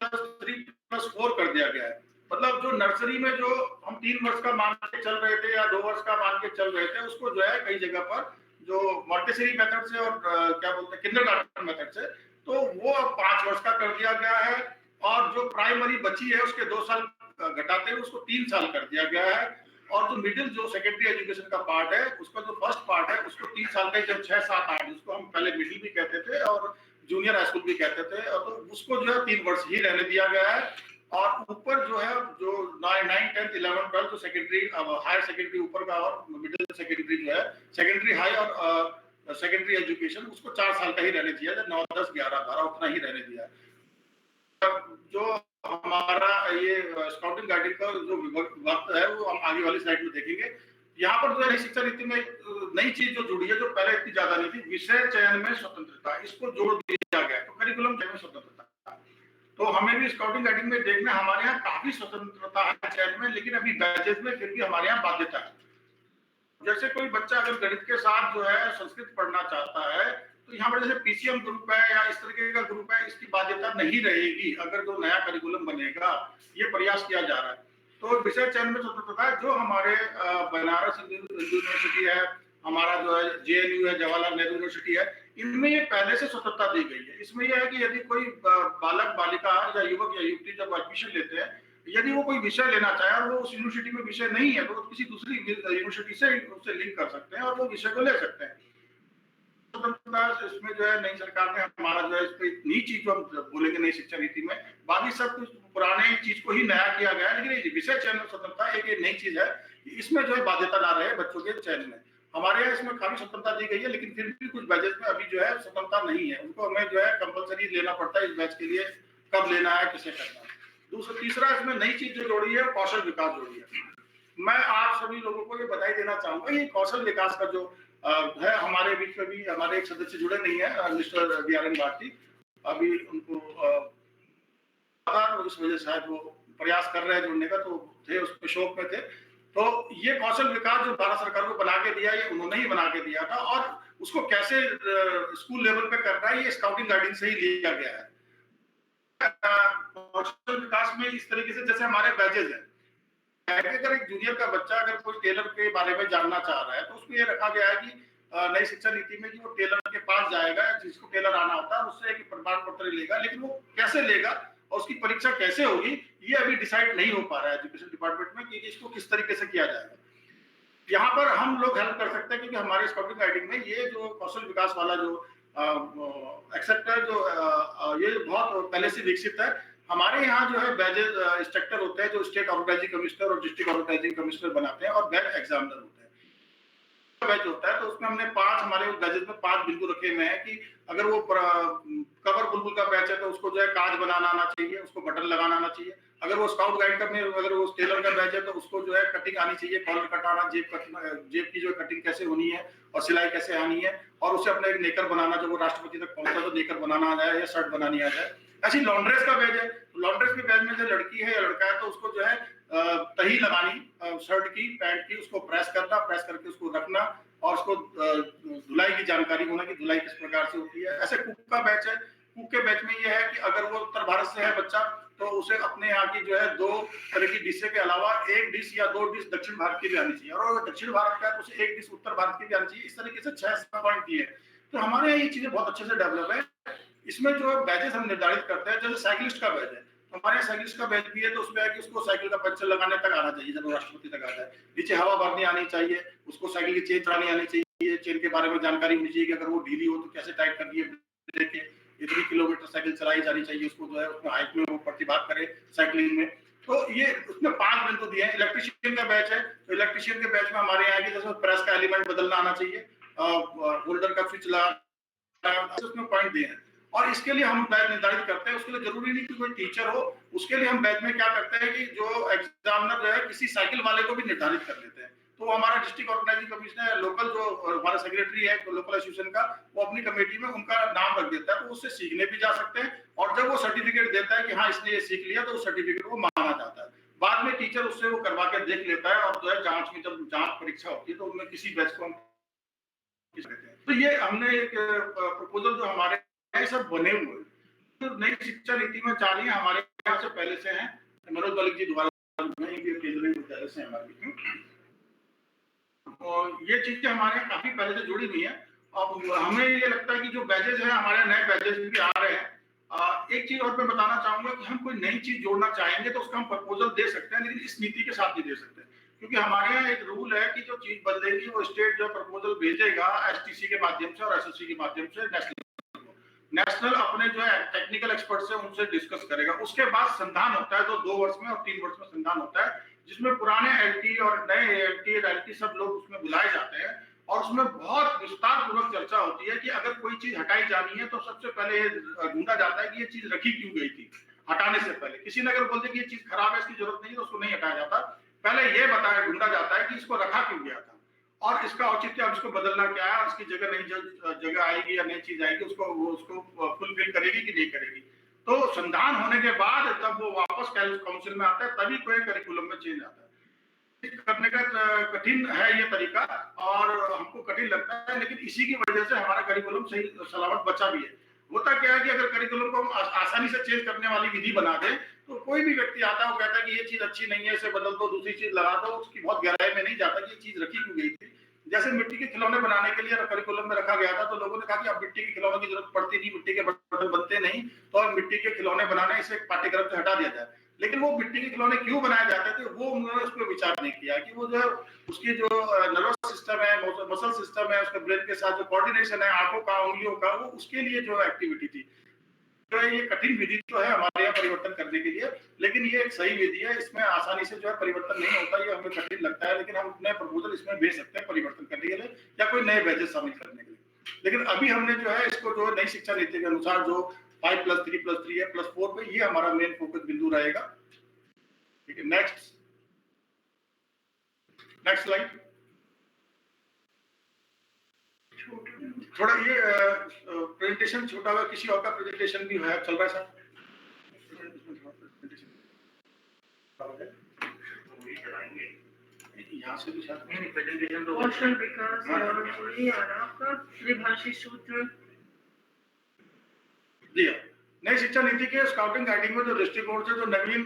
3+4 कर दिया गया है। मतलब जो नर्सरी में जो हम 3 वर्ष का मान के चल रहे थे या 2 वर्ष का मान के चल रहे थे, उसको जो है कई जगह पर जो मॉन्टेसरी मेथड से और क्या बोलते हैं किंडरगार्टन मेथड से, तो वो अब 5 वर्ष का कर दिया गया है। और जो प्राइमरी बची है उसके 2 साल घटाते हुए उसको 3 साल कर दिया गया है। और जो मिडिल जो सेकेंडरी एजुकेशन का पार्ट है, उसका जो फर्स्ट पार्ट है उसको 3 साल का, जब 6, 7, 8 जिसको हम पहले मिडिल भी कहते थे और जूनियर हाई स्कूल भी कहते थे, तो उसको जो है 3 वर्ष ही रहने दिया गया है। और ऊपर जो है जो 9, 10, 11, 12 जो सेकेंडरी हायर सेकेंडरी ऊपर का और मिडिल सेकेंडरी जो है सेकेंडरी हाई और सेकेंडरी एजुकेशन, उसको 4 साल का ही रहने दिया है। 9, 10, 11, 12 उतना ही रहने दिया है। जो हमारा ये स्काउटिंग गाइडिंग का जो वक्त है वो हम आगे वाली स्लाइड में देखेंगे। यहाँ पर जो है शिक्षा नीति में नई चीज जो जुड़ी है, जो पहले इतनी ज्यादा नहीं थी, विषय चयन में स्वतंत्रता, इसको जोड़ दिया गया। तो करिकुलम चयन में स्वतंत्रता, तो हमें भी स्काउटिंग गाइडिंग में देखना, हमारे यहाँ काफी स्वतंत्रता है चयन में, लेकिन अभी बैचेस में फिर भी हमारे यहाँ बाध्यता है। जैसे कोई बच्चा अगर गणित के साथ जो है संस्कृत पढ़ना चाहता है, तो यहाँ पर जैसे पीसीएम ग्रुप है या इस तरीके का ग्रुप है, इसकी बाध्यता नहीं रहेगी अगर जो नया करिकुलम बनेगा। ये प्रयास किया जा रहा है। तो विषय चयन में स्वतंत्रता है। जो हमारे बनारस यूनिवर्सिटी है, हमारा जो है जेएनयू है, जवाहरलाल नेहरू यूनिवर्सिटी है, इनमें ये पहले से स्वतंत्रता दी गई है। इसमें यह है कि यदि कोई बालक बालिका या युवक या युवती जब एडमिशन लेते हैं, यदि वो कोई विषय लेना चाहे और वो उस यूनिवर्सिटी में विषय नहीं है, तो किसी दूसरी यूनिवर्सिटी से उससे लिंक कर सकते हैं और वो विषय को ले सकते हैं। इसमें जो है नई सरकार ने हमारा जो है इस पे नई चीज जो हम बोलेंगे नई शिक्षा नीति में, बाकी सब कुछ पुराने चीज को ही नया किया गया है। लेकिन विषय चयन में स्वतंत्रता एक नई चीज है, इसमें जो है बाध्यता ना रहे बच्चों के चयन में। हमारे यहाँ इसमें काफी स्वतंत्रता दी गई है, लेकिन फिर भी कुछ बैचेस में अभी जो है स्वतंत्रता नहीं है। उनको हमें जो है कंपलसरी लेना पड़ता है इस बैच के लिए, कब लेना है, किसे करना है। तीसरा इसमें नई चीज जो जोड़ी है कौशल विकास जोड़ी है। मैं आप सभी लोगों को ये बधाई देना चाहूंगा। ये कौशल विकास का जो है, हमारे बीच में भी हमारे एक सदस्य जुड़े नहीं है, मिस्टर बीआरएन भारती, अभी उनको उस वजह से शायद वो प्रयास कर रहे हैं जुड़ने का, तो थे उस पे शौक में थे। तो ये कौशल विकास जो भारत सरकार को बना के दिया, ये उन्होंने ही बना के दिया था। और उसको कैसे स्कूल लेवल पे करना है, ये स्काउटिंग गाइडिंग से ही लिया गया है। कौशल विकास में इस तरीके से जैसे हमारे बैचेज हैं, अगर एक जूनियर का बच्चा अगर कोई टेलर के बारे में जानना चाह रहा है, तो उसको ये रखा गया है कि नई शिक्षा नीति में कि वो टेलर के पास जाएगा, जिसको टेलर आना होता है उससे एक प्रमाण पत्र लेगा। लेकिन वो कैसे लेगा और उसकी परीक्षा कैसे होगी, ये अभी डिसाइड नहीं हो पा रहा है एजुकेशन डिपार्टमेंट में कि इसको किस तरीके से किया जाएगा। यहाँ पर हम लोग हेल्प कर सकते हैं, क्योंकि हमारे स्काउटिंग गाइडिंग में ये जो कौशल विकास वाला जो एक्सेप्ट है, जो ये बहुत पहले से विकसित है। हमारे यहाँ जो है बैचेज इंस्ट्रक्टर होते हैं, जो स्टेट ऑर्गेनाइजिंग कमिश्नर और डिस्ट्रिक्ट ऑर्गेनाइजिंग कमिश्नर बनाते हैं, और बैच एग्जामिनर होते हैं। बैच होता है तो उसमें हमने 5 हमारे बैचेज में 5 बिंदु रखे हुए हैं कि अगर वो कवर बुलबुल का बैच है तो उसको जो है काज बनाना आना चाहिए, उसको बटन लगाना आना चाहिए। अगर वो स्काउट गाइड का में अगर वो टेलर का बैच है तो उसको जो है कटिंग आनी चाहिए, कॉलर कटाना, जेब की जो कटिंग कैसे होनी है और सिलाई कैसे आनी है, और उसे अपने एक नेकर बनाना, जब वो राष्ट्रपति तक पहुंचता है तो नेकर बनाना आ जाए या शर्ट बनानी आ जाए। ऐसी लॉन्ड्रेस का बैच है, लॉन्ड्रेस के बैच में जो लड़की है या लड़का है तो उसको जो है तही लगानी शर्ट की, पैंट की, उसको प्रेस करना, प्रेस करके उसको रखना, और उसको धुलाई की जानकारी होना कि धुलाई किस प्रकार से होती है। ऐसे कुक का बैच है, कुक के बैच में ये है कि अगर वो उत्तर भारत से है बच्चा तो उसे अपने यहाँ की जो है 2 तरह की डिशें के अलावा 1 डिश या 2 डिश दक्षिण भारत की भी आनी चाहिए, और अगर दक्षिण भारत का है तो उसे 1 डिश उत्तर भारत की भी आनी चाहिए। इस तरीके से 6 पॉइंट दिए। तो हमारे यहाँ ये चीजें बहुत अच्छे से डेवलप है। इसमें जो बैचेस हम निर्धारित करते हैं, जैसे साइकिलिस्ट का बैच है, तो हमारे यहाँ साइकिलिस्ट का बैच भी है, तो उसमें है कि उसको साइकिल का पंचर लगाने तक आना चाहिए, जब वो राष्ट्रपति तक आता है। नीचे हवा भरनी आनी चाहिए, उसको साइकिल की चेन चलानी आनी चाहिए, चेन के बारे में जानकारी होनी चाहिए कि अगर वो ढीली हो तो कैसे टाइट करनी है, इतनी किलोमीटर साइकिल चलाई जानी चाहिए, उसको जो है उसमें हाइट में वो प्रतिभाग करे साइकिलिंग में। तो ये उसमें 5 बिंदु दिए हैं। इलेक्ट्रिशियन का बैच है, तो इलेक्ट्रिशियन के बैच में हमारे यहाँ की जैसे प्रेस का एलिमेंट बदलना आना चाहिए, होल्डर का स्विच लगाना, उसमें पॉइंट दिए हैं। और इसके लिए हम बैच निर्धारित करते हैं, उसके लिए जरूरी नहीं कि कोई टीचर हो, उसके लिए हम बैच में क्या करते हैं कि जो एग्जामिनर जो है किसी साइकिल वाले को भी निर्धारित कर लेते हैं। तो हमारा डिस्ट्रिक्ट ऑर्गेनाइजिंग कमिश्नर, लोकल जो हमारा सेक्रेटरी है लोकल एसोसिएशन का, वो अपनी कमेटी में उनका नाम रख देता है, तो उससे सीखने भी जा सकते हैं, और जब वो सर्टिफिकेट देता है कि हाँ इसने ये सीख लिया, तो उस सर्टिफिकेट को माना जाता है। बाद में टीचर उससे वो करवा के देख लेता है, और जो है जांच में जब जांच परीक्षा होती है तो उनमें किसी बैच को हम कहते हैं। तो ये हमने एक प्रपोजल जो हमारे सब बने हुए हैं, तो नई शिक्षा नीति में चाह रही है, हमारे यहाँ से पहले से हैं, मनोज मलिक जी द्वारा केंद्रीय विद्यालय से हमारी, और ये चीजें हमारे यहाँ काफी पहले से जुड़ी हुई है। अब हमें ये लगता है कि जो बैचेज है, हमारे नए बैचेज भी आ रहे हैं। एक चीज और मैं बताना चाहूंगा कि हम कोई नई चीज जोड़ना चाहेंगे तो उसका हम प्रपोजल दे सकते हैं, लेकिन इस नीति के साथ नहीं दे सकते, क्योंकि हमारे यहाँ एक रूल है कि जो चीज बदलेगी वो स्टेट जो प्रपोजल भेजेगा एसटीसी के माध्यम से और एसएससी के माध्यम से नेशनल अपने जो है टेक्निकल एक्सपर्ट से उनसे डिस्कस करेगा। उसके बाद संधान होता है, तो 2 वर्ष में और 3 वर्ष में संधान होता है, जिसमें पुराने एलटी और नए एलटी एलटी सब लोग उसमें बुलाए जाते हैं, और उसमें बहुत विस्तार पूर्वक चर्चा होती है कि अगर कोई चीज हटाई जानी है तो सबसे पहले ये ढूंढा जाता है कि ये चीज रखी क्यों गई थी हटाने से पहले। किसी ने अगर बोल दिया कि ये चीज खराब है, इसकी जरूरत नहीं है, तो उसको नहीं हटाया जाता, पहले ये बताया ढूंढा जाता है कि इसको रखा क्यों गया था, और इसका औचित्य, अब इसको बदलना क्या है, और इसकी जगह नई जगह आएगी या नई चीज आएगी, उसको फुलफिल करेगी कि नहीं करेगी। तो संधान होने के बाद जब वो वापस काउंसिल में आता है, तभी कोई करिकुलम में चेंज आता है। करने का कठिन है ये तरीका, और हमको कठिन लगता है, लेकिन इसी की वजह से हमारा करिकुलम सही सलामत बचा भी है। होता क्या है कि अगर करिकुलम को हम आसानी से चेंज करने वाली विधि बना दें, तो कोई भी व्यक्ति आता है, वो कहता है कि ये चीज अच्छी नहीं है, इसे बदल दो, दूसरी चीज लगा दो, उसकी बहुत गहराई में नहीं जाता कि ये चीज रखी क्यों गई थी। जैसे मिट्टी के खिलौने बनाने के लिए करिकुलम में रखा गया था, तो लोगों ने कहा कि अब मिट्टी के खिलौनों की जरूरत पड़ती नहीं, मिट्टी के बर्तन बनते नहीं, तो अब मिट्टी के खिलौने बनाने इसे पाठ्यक्रम से हटा दिया जाए। लेकिन वो मिट्टी के खिलौने क्यों बनाए जाते थे, वो उन्होंने उस पर विचार नहीं किया कि वो जो है उसकी जो नर्वस सिस्टम है, मसल सिस्टम है, उसके ब्रेन के साथ जो कोऑर्डिनेशन है, आंखों का, उंगलियों का, वो उसके लिए जो एक्टिविटी थी। तो ये कठिन विधि तो है हमारे यहाँ परिवर्तन करने के लिए, लेकिन ये एक सही विधि है, इसमें आसानी से जो है परिवर्तन नहीं होता, ये हमें कठिन लगता है, लेकिन हम अपने प्रपोजल इसमें भेज सकते हैं परिवर्तन करने के लिए या कोई नए बैचेस शामिल करने के लिए। लेकिन अभी हमने जो है इसको जो नई शिक्षा नीति के अनुसार जो 5+3+3 है +4 पे, ये हमारा मेन फोकस बिंदु रहेगा। ठीक है, नेक्स्ट स्लाइड। थोड़ा ये प्रेजेंटेशन छोटा हुआ, किसी और का प्रेजेंटेशन भी है, चल रहा है सर? यहाँ से भी शायद प्रेजेंटेशन तो कौशल विकास और आपका त्रिभाषी सूत्र जी। नई शिक्षा नीति के स्काउटिंग गाइडिंग में जो दृष्टिकोण से जो नवीन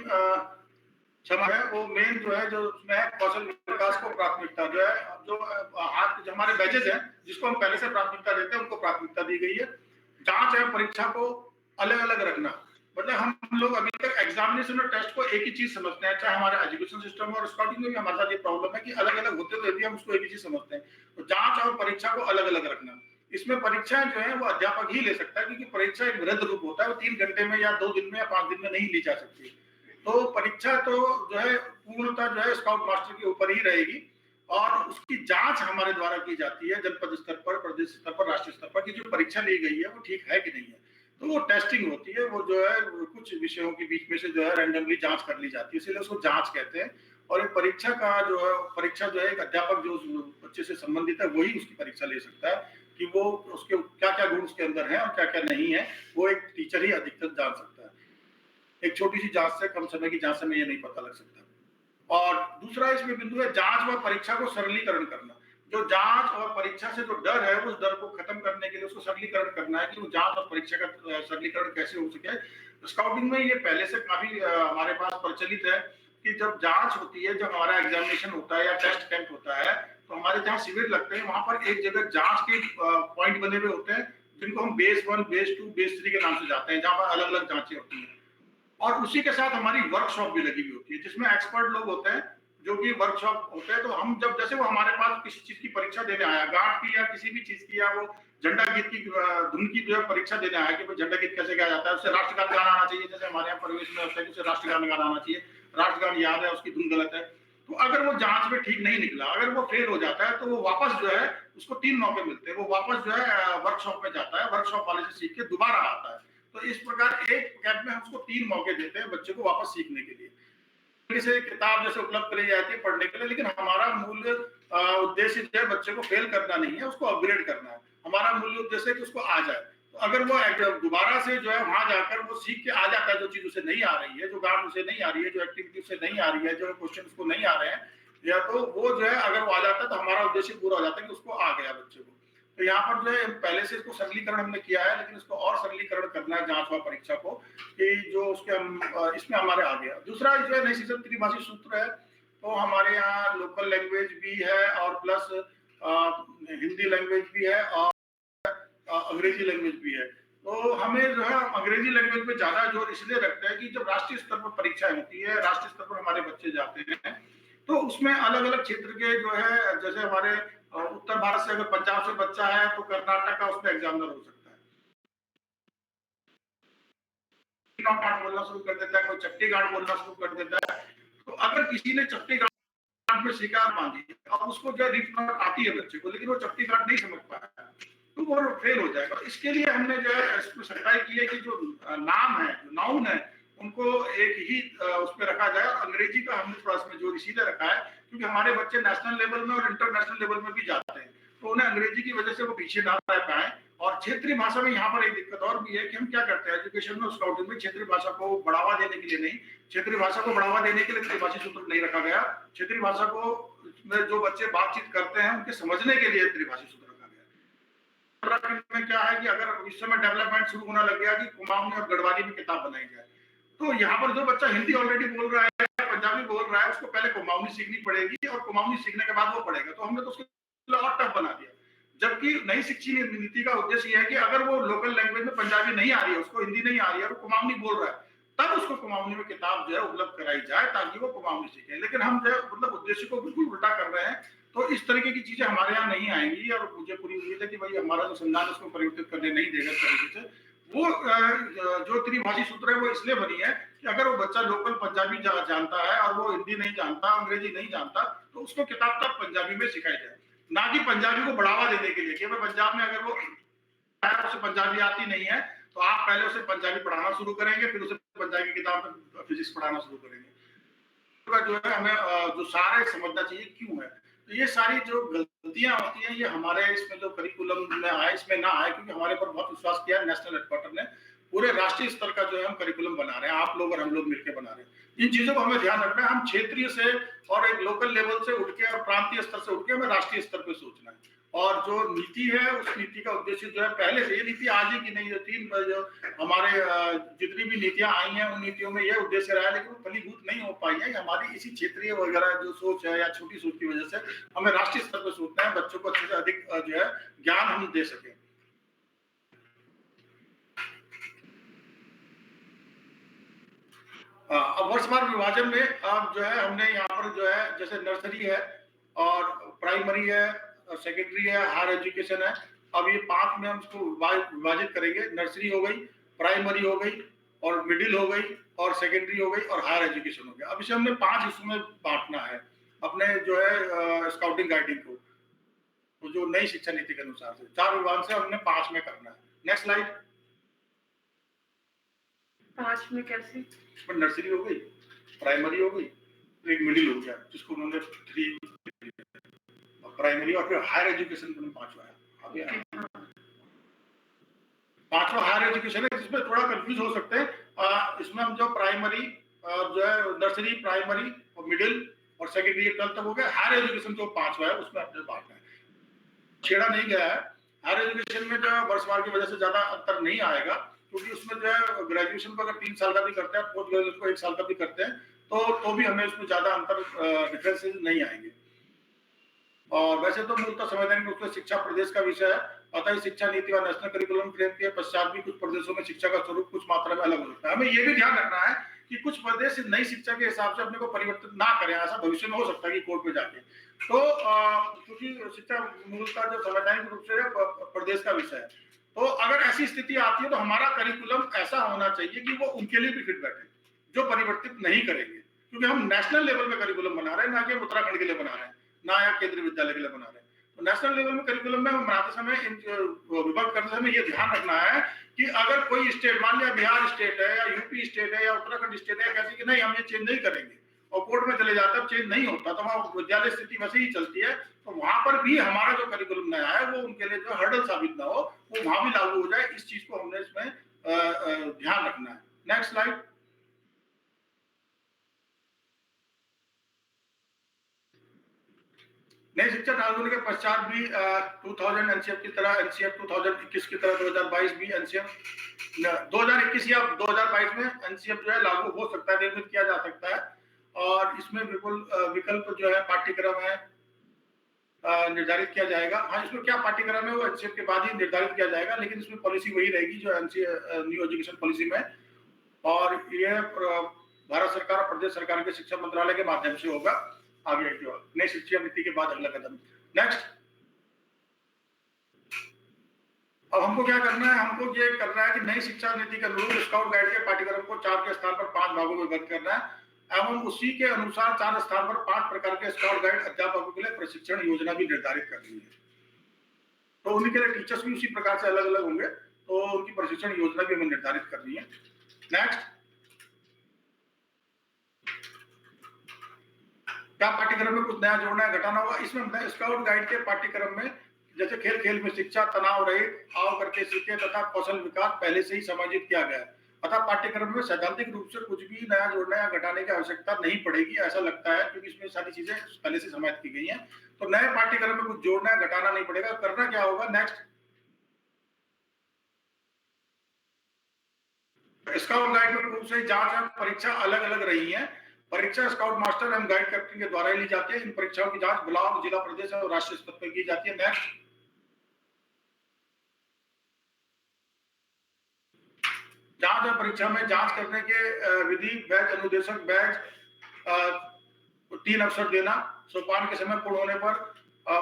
क्षमा है, वो मेन जो है, जो उसमें है कौशल विकास को प्राथमिकता जो है, जो हमारे बैचेज हैं जिसको हम पहले से प्राथमिकता देते हैं, उनको प्राथमिकता दी गई है। जांच है परीक्षा को अलग अलग रखना, मतलब हम लोग अभी तक एग्जामिनेशन और टेस्ट को एक ही चीज समझते हैं, चाहे हमारे एजुकेशन सिस्टम और स्काउटिंग में भी हमारे साथ ये प्रॉब्लम है कि अलग अलग होते हुए भी हम उसको एक ही चीज समझते हैं। तो जांच और परीक्षा को अलग अलग रखना, इसमें परीक्षाएं जो है वो अध्यापक ही ले सकता है, क्योंकि परीक्षा एक वृहद रूप होता है, वो 3 घंटे में या 2 दिन में या 5 दिन में नहीं ली जा सकती। तो परीक्षा तो जो है पूर्णतः जो है स्काउट मास्टर के ऊपर ही रहेगी, और उसकी जांच हमारे द्वारा की जाती है जनपद स्तर पर, प्रदेश स्तर पर, राष्ट्रीय स्तर पर, कि जो परीक्षा ली गई है वो ठीक है कि नहीं है। तो वो टेस्टिंग होती है, वो जो है कुछ विषयों के बीच में से जो है रैंडमली जांच कर ली जाती है, इसलिए उसको जांच कहते हैं। और ये परीक्षा का जो है, परीक्षा जो है एक अध्यापक जो उस बच्चे से संबंधित है वही उसकी परीक्षा ले सकता है कि वो उसके क्या-क्या गुण उसके अंदर हैं और क्या-क्या नहीं है, वो एक टीचर ही अधिकतर जान सकता है। एक छोटी-सी जाँच से, कम समय की जाँच से हमें ये नहीं पता लग सकता। और दूसरा इसमें बिंदु है जाँच व परीक्षा को सरलीकरण करना। जो जाँच और परीक्षा से जो डर है, उस डर को खत्म करने के लिए उसको सरलीकरण करना है कि वो जाँच और परीक्षा का सरलीकरण कैसे हो सके। स्काउटिंग में ये पहले से काफ़ी हमारे पास प्रचलित है कि जब जाँच होती है, जब हमारा एग्ज़ामिनेशन होता है या टेस्ट कैंप होता है, तो हमारे जहाँ शिविर लगते हैं, वहाँ पर एक जगह जाँच के पॉइंट बने हुए होते हैं, जिनको हम बेस 1, बेस 2, बेस 3 के नाम से जाते हैं, जहाँ पर अलग-अलग जाँचें होती हैं। और उसी के साथ हमारी वर्कशॉप भी लगी हुई होती है, जिसमें एक्सपर्ट लोग होते हैं, जो कि वर्कशॉप होते हैं। तो हम जब जैसे वो हमारे पास किसी चीज़ की परीक्षा देने आया, गार्ड की या किसी भी चीज़ की, या वो झंडा गीत की धुन की जो है परीक्षा देने आया कि भाई झंडा गीत कैसे गाया जाता है, उसे राष्ट्रगान गाना आना चाहिए, जैसे हमारे यहाँ प्रवेश में होता है कि उसे राष्ट्रगान गाना आना चाहिए, राष्ट्रगान याद है, उसकी धुन गलत है। तो अगर वो जाँच में ठीक नहीं निकला, अगर वो फेल हो जाता है, तो वो वापस जो है, उसको 3 मौके मिलते हैं, वो वापस जो है वर्कशॉप में जाता है, वर्कशॉप वाले से सीख के दोबारा आता है। तो इस प्रकार एक कैंप में हम उसको 3 मौके देते हैं बच्चे को वापस सीखने के लिए। से किताब जैसे उपलब्ध कराई जाती है पढ़ने के लिए, लेकिन हमारा मूल उद्देश्य जो है बच्चे को फेल करना नहीं है, उसको अपग्रेड करना है। हमारा मूल उद्देश्य है कि उसको आ जाए। तो अगर वो दोबारा से जो है वहाँ जाकर वो सीख के आ जाता है, जो चीज़ उसे नहीं आ रही है, जो गार्ड उसे नहीं आ रही है, जो एक्टिविटी उसे नहीं आ रही है, जो क्वेश्चन उसको नहीं आ रहे हैं, या तो वो जो है अगर वो आ जाता है तो हमारा उद्देश्य पूरा हो जाता है कि उसको आ गया बच्चे को। तो यहाँ पर जो है पहले से इसको सरलीकरण हमने किया है, लेकिन इसको और सरलीकरण करना है जाँच व परीक्षा को, कि जो उसके हम इसमें हमारे आ गया। दूसरा जो है नई शिक्षण त्रिभाषी सूत्र है, तो हमारे यहाँ लोकल लैंग्वेज भी है और प्लस हिंदी लैंग्वेज भी है और अंग्रेजी लैंग्वेज भी है। तो हमें जो है अंग्रेजी लैंग्वेज पे ज़्यादा जोर इसलिए रखते हैं कि जब राष्ट्रीय स्तर पर परीक्षाएँ होती है, राष्ट्रीय स्तर पर हमारे बच्चे जाते हैं, तो उसमें अलग-अलग क्षेत्र के जो है, जैसे हमारे उत्तर भारत से अगर पंजाब से बच्चा है, तो कर्नाटक का उसमें एग्ज़ामिनर हो सकता है। गाँठ बोलना शुरू कर देता है, कोई चट्टी गाँठ बोलना शुरू कर देता है। तो अगर किसी ने चट्टी गाँठ में शिकार बांधी और उसको जो है आती है बच्चे को, लेकिन वो चट्टी गाँठ नहीं समझ पाया, तो वो फेल हो जाएगा। इसके लिए हमने जो है इसमें सख्ताई की है कि जो नाम है, जो नाउन है, उनको एक ही उसमें रखा जाए। और अंग्रेजी का हमने थोड़ा इसमें जोर इसीलिए रखा है क्योंकि हमारे बच्चे नेशनल लेवल में और इंटरनेशनल लेवल में भी जाते हैं, तो उन्हें अंग्रेजी की वजह से वो पीछे ना रह पाए। और क्षेत्रीय भाषा में यहाँ पर एक दिक्कत और भी है कि हम क्या करते हैं एजुकेशन में, स्काउटिंग में क्षेत्रीय भाषा को बढ़ावा देने के लिए नहीं, क्षेत्रीय भाषा को बढ़ावा देने के लिए त्रिभाषी सूत्र नहीं रखा गया। क्षेत्रीय भाषा को में जो बच्चे बातचीत करते हैं उनके समझने के लिए त्रिभाषी सूत्र रखा गया। उत्तराखंड में क्या है कि अगर इस समय डेवलपमेंट शुरू होने लग गया कि कुमाऊनी और गढ़वाली में किताब बनाई जाए, तो यहाँ पर जो बच्चा हिंदी ऑलरेडी बोल रहा है, पंजाबी बोल रहा है, उसको पहले कुमाऊनी सीखनी पड़ेगी और कुमाऊनी सीखने के बाद वो पढ़ेगा। तो हमने तो उसको और टफ बना दिया। जबकि नई शिक्षा नीति का उद्देश्य यह है कि अगर वो लोकल लैंग्वेज में पंजाबी नहीं आ रही है, उसको हिंदी नहीं आ रही है और वो कुमाऊनी बोल रहा है, तब उसको कुमाऊनी में किताब जो है उपलब्ध कराई जाए ताकि वो कुमाऊनी सीखे। लेकिन हम जो है मतलब उद्देश्य को बिल्कुल उल्टा कर रहे हैं। तो इस तरीके की चीजें हमारे यहाँ नहीं आएंगी और मुझे पूरी उम्मीद है कि भाई हमारा जो संविधान उसको परिवर्तित करने नहीं देगा इस तरीके से। वो जो त्रिभाषी सूत्र है वो इसलिए बनी है कि अगर वो बच्चा लोकल पंजाबी जानता है और वो हिंदी नहीं जानता, अंग्रेजी नहीं जानता, तो उसको किताब तक पंजाबी में सिखाई जाए, ना कि पंजाबी को बढ़ावा देने के लिए कि भाई पंजाब में अगर वो उसे पंजाबी आती नहीं है, तो आप पहले उसे पंजाबी पढ़ाना शुरू करेंगे, फिर उसे पंजाबी की किताब में फिजिक्स पढ़ाना शुरू करेंगे। जो है हमें जो सारे समझना चाहिए क्यों है। तो ये सारी जो गलतियां होती हैं, ये हमारे इसमें जो करिकुलम में आए, इसमें ना आए, क्योंकि हमारे पर बहुत विश्वास किया है नेशनल हेडक्वार्टर ने। पूरे राष्ट्रीय स्तर का जो है हम करिकुलम बना रहे हैं, आप लोग और हम लोग मिलकर बना रहे हैं। इन चीजों को हमें ध्यान रखना है। हम क्षेत्रीय से और एक लोकल लेवल से उठ के और प्रांतीय स्तर से उठ के हमें राष्ट्रीय स्तर पे सोचना है। और जो नीति है, उस नीति का उद्देश्य जो है, पहले से ये नीति आज ही की नहीं, जो हमारे जितनी भी नीतियां आई हैं, उन नीतियों में ये उद्देश्य रहा है, लेकिन वो फलीभूत नहीं हो पाई है। हमारी इसी क्षेत्रीय वगैरह जो सोच है या छोटी सोच की वजह से हमें राष्ट्रीय स्तर पर सोचना है, बच्चों को अच्छे से अधिक जो है ज्ञान हम दे सकें। अब वर्षवार विभाजन में अब जो है हमने यहाँ पर जो है जैसे नर्सरी है और प्राइमरी है, सेकेंडरी है, हायर एजुकेशन है। अब ये 5 में हम इसको विभाजित करेंगे। नर्सरी हो गई, प्राइमरी हो गई और मिडिल हो गई और सेकेंडरी हो गई और हायर एजुकेशन हो गया। अब इसे हमने 5 हिस्सों में बांटना है अपने जो है स्काउटिंग गाइडिंग को, तो जो नई शिक्षा नीति के अनुसार से 4 विभाग से हमने 5 में करना है। Next slide. 5 में कैसे? नर्सरी हो गई, प्राइमरी हो गई, एक मिडिल हो गया जिसको उन्होंने 3 प्राइमरी और फिर हायर एजुकेशन में 5वां है। पांचवा हायर एजुकेशन है जिसमें थोड़ा कंफ्यूज हो सकते हैं। इसमें हम जो प्राइमरी जो है नर्सरी, प्राइमरी और मिडिल और सेकेंडरी 12th तक हो गया। हायर एजुकेशन जो 5वां है उसमें अपने बांटना है, छेड़ा नहीं गया है। हायर एजुकेशन में जो है वर्षवार की वजह से ज्यादा अंतर नहीं आएगा, क्योंकि उसमें जो है ग्रेजुएशन को अगर 3 साल का भी करते हैं, पोस्ट ग्रेजुएशन को 1 साल का भी करते हैं, तो भी हमें उसमें ज्यादा अंतर डिफरेंसेस नहीं आएंगे। और वैसे तो मूलतः संवैधानिक रूप से शिक्षा प्रदेश का विषय है, अतः शिक्षा नीति और नेशनल करिकुलम फ्रेम के पश्चात भी कुछ प्रदेशों में शिक्षा का स्वरूप कुछ मात्रा में अलग हो सकता है। हमें ये भी ध्यान रखना है कि कुछ प्रदेश नई शिक्षा के हिसाब से अपने को परिवर्तित ना करें, ऐसा भविष्य में हो सकता है कि कोर्ट में जाके। तो क्योंकि शिक्षा मूलतः जो संवैधानिक रूप से प्रदेश का विषय है, तो अगर ऐसी स्थिति आती है तो हमारा करिकुलम ऐसा होना चाहिए कि वो उनके लिए भी फिट बैठे, जो परिवर्तित नहीं करेंगे, क्योंकि हम नेशनल लेवल में करिकुलम बना रहे हैं, ना कि उत्तराखंड के लिए बना रहे हैं, ना या केंद्रीय विद्यालय के लिए बना रहे हैं। तो नेशनल लेवल में करिकुलम में हम बनाते समय विभाग करते समय ये ध्यान रखना है कि अगर कोई स्टेट, मान लिया बिहार स्टेट है या यूपी स्टेट है या उत्तराखंड स्टेट है, कैसे कि नहीं हम ये चेंज नहीं करेंगे और कोर्ट में चले जाते हैं, चेंज नहीं होता, तो वहाँ विद्यालय स्थिति वैसे ही चलती है, तो वहां पर भी हमारा जो करिकुलम नया है वो उनके लिए जो हर्डल साबित ना हो, वो वहां भी लागू हो जाए। इस चीज को हमने इसमें ध्यान रखना है। Next slide. नई शिक्षा लागू होने के पश्चात भी 2000 एनसीएफ की तरह एनसीएफ 2021 की तरह 2022 भी एनसीएफ 2021 या 2022 में एनसीएफ जो है लागू हो सकता है, निर्मित किया जा सकता है। और इसमें बिल्कुल विकल्प जो है पाठ्यक्रम है निर्धारित किया जाएगा। हाँ, इसमें क्या पाठ्यक्रम है वो एनसीएफ के बाद ही निर्धारित किया जाएगा, लेकिन इसमें पॉलिसी वही रहेगी जो न्यू एजुकेशन पॉलिसी में, और ये भारत सरकार और प्रदेश सरकार के शिक्षा मंत्रालय के माध्यम से होगा। आगे की ओर नई शिक्षा नीति के बाद अगला कदम। नेक्स्ट, अब हमको क्या करना है, हमको ये करना है कि नई शिक्षा नीति के अनुरूप स्काउट गाइड के पाठ्यक्रम को 4 के स्थान पर 5 भागों में विभक्त करना है एवं उसी के अनुसार 4 स्थान पर 5 प्रकार के स्काउट गाइड अध्यापकों के लिए प्रशिक्षण योजना भी निर्धारित करनी है। तो उनके लिए टीचर्स भी उसी प्रकार से अलग अलग होंगे, तो उनकी प्रशिक्षण योजना भी हमें निर्धारित करनी है। नेक्स्ट, क्या पाठ्यक्रम में कुछ नया जोड़ना है, घटाना होगा। इसमें स्काउट गाइड के पाठ्यक्रम में जैसे खेल खेल में शिक्षा, तनाव रहित, आओ करके सीखे तथा कौशल विकास पहले से ही समायोजित किया गया है, अतः पाठ्यक्रम में सैद्धांतिक रूप से कुछ भी नया जोड़ना या घटाने की आवश्यकता नहीं पड़ेगी, ऐसा लगता है, क्योंकि इसमें सारी चीजें पहले से समाहित की गई हैं। तो नए पाठ्यक्रम में कुछ जोड़ना या घटाना नहीं पड़ेगा। करना क्या होगा, नेक्स्ट, स्काउट गाइड में रूप से जांच एवं परीक्षा अलग अलग रही है। परीक्षा स्काउट मास्टर एवं गाइड कैप्टन के द्वारा ली जाती है। इन परीक्षाओं की जांच ब्लॉक, जिला, प्रदेश और राष्ट्रीय स्तर पर की जाती है। नेक्स्ट, जांच और परीक्षा में जांच करने के विधि, बैच अनुदेशक, बैच 3 अवसर देना, सोपान के समय पूर्ण होने पर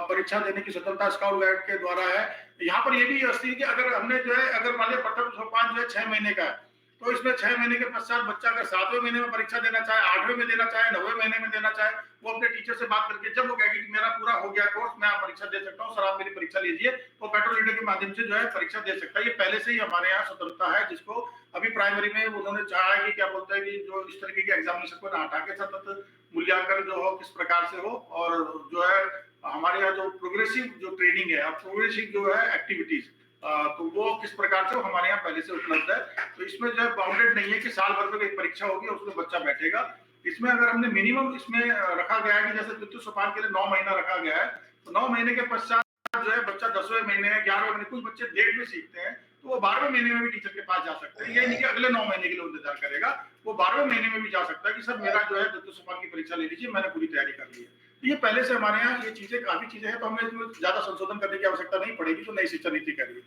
परीक्षा देने की स्वतंत्रता स्काउट गाइड के द्वारा है। यहाँ पर यह भी व्यवस्था है कि अगर हमने जो है, अगर मान लिया प्रथम सोपान जो है 6 महीने का है, तो इसमें 6 महीने के पश्चात बच्चा अगर 7वें महीने में परीक्षा देना चाहे, 8वें में देना चाहे, 9वें महीने में देना चाहे, वो अपने टीचर से बात करके, जब वो कहेगी कि मेरा पूरा हो गया कोर्स, मैं परीक्षा दे सकता हूँ, सर आप मेरी परीक्षा लीजिए, वो पेट्रोल लीटर के माध्यम से जो है परीक्षा दे सकता है। ये पहले से ही हमारे यहाँ स्वतंत्रता है, जिसको अभी प्राइमरी में उन्होंने चाहा है कि क्या बोलते हैं कि जो इस तरीके के एग्जामिनेशन को ना हटा के सतत मूल्यांकन जो हो किस प्रकार से हो, और जो है हमारे यहाँ जो प्रोग्रेसिव जो ट्रेनिंग है, प्रोग्रेसिव जो है एक्टिविटीज, तो वो किस प्रकार से हमारे यहाँ पहले से उपलब्ध है। तो इसमें जो है बाउंडेड नहीं है कि साल भर में एक परीक्षा होगी और उसमें बच्चा बैठेगा। इसमें अगर हमने मिनिमम इसमें रखा गया है कि जैसे द्वितीय सोपान के लिए 9 महीना रखा गया है, तो 9 महीने के पश्चात जो है बच्चा 10वें महीने, 11वें महीने, कुछ बच्चे डेढ़ में सीखते हैं, तो वो 12वें महीने में भी टीचर के पास जा सकते हैं। ये नहीं कि अगले 9 महीने के लिए इंतजार करेगा, वो 12वें महीने में भी जा सकता है कि सर मेरा जो है द्वितीय सोपान की परीक्षा ले लीजिए, मैंने पूरी तैयारी कर ली है। तो ये पहले से हमारे यहाँ ये चीजें, काफी चीजें हैं, तो हमें इसमें ज्यादा संशोधन करने की आवश्यकता नहीं पड़ेगी, जो नई शिक्षा नीति करेगी।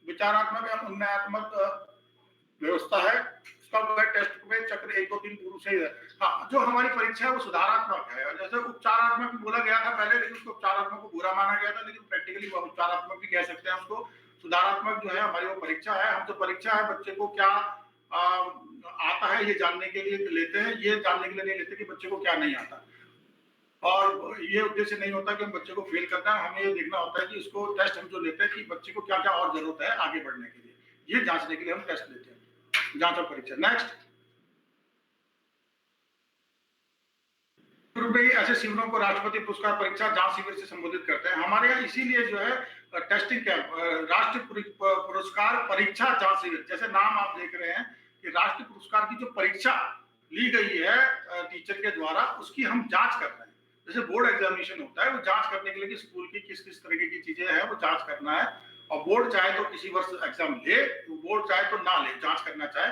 विचारात्मक एवं उन्नयनात्मक व्यवस्था है। टेस्ट में चक्र 1 2 3 पूर्व से ही है। हाँ, जो हमारी परीक्षा है वो सुधारात्मक है, और जैसे उपचारात्मक भी बोला गया था पहले, लेकिन उसको उपचारात्मक को बुरा माना गया था, लेकिन प्रैक्टिकली वो उपचारात्मक भी कह सकते हैं उसको। सुधारात्मक जो है हमारी वो परीक्षा है। हम जो परीक्षा है बच्चे को क्या आता है ये जानने के लिए लेते हैं, ये जानने के लिए नहीं लेते कि बच्चे को क्या नहीं आता। और ये उद्देश्य नहीं होता कि हम बच्चे को फेल करना है, हमें ये देखना होता है कि इसको टेस्ट हम जो लेते हैं कि बच्चे को क्या क्या और जरूरत है आगे बढ़ने के लिए, ये जांचने के लिए हम टेस्ट लेते हैं, जांच और परीक्षा। नेक्स्ट, में ऐसे शिविरों को राष्ट्रपति पुरस्कार परीक्षा जांच शिविर से संबोधित करते हैं। हमारे यहाँ इसीलिए जो है टेस्टिंग कैंप, राष्ट्रीय पुरस्कार परीक्षा जांच शिविर, जैसे नाम आप देख रहे हैं कि राष्ट्रीय पुरस्कार की जो परीक्षा ली गई है टीचर के द्वारा, उसकी हम जांच कर रहे हैं। जैसे बोर्ड एग्जामिनेशन होता है, वो जांच करने के लिए कि स्कूल की किस किस तरीके की चीजें हैं वो जांच करना है। और बोर्ड चाहे तो किसी वर्ष एग्जाम ले, बोर्ड चाहे तो ना ले, जांच करना चाहे,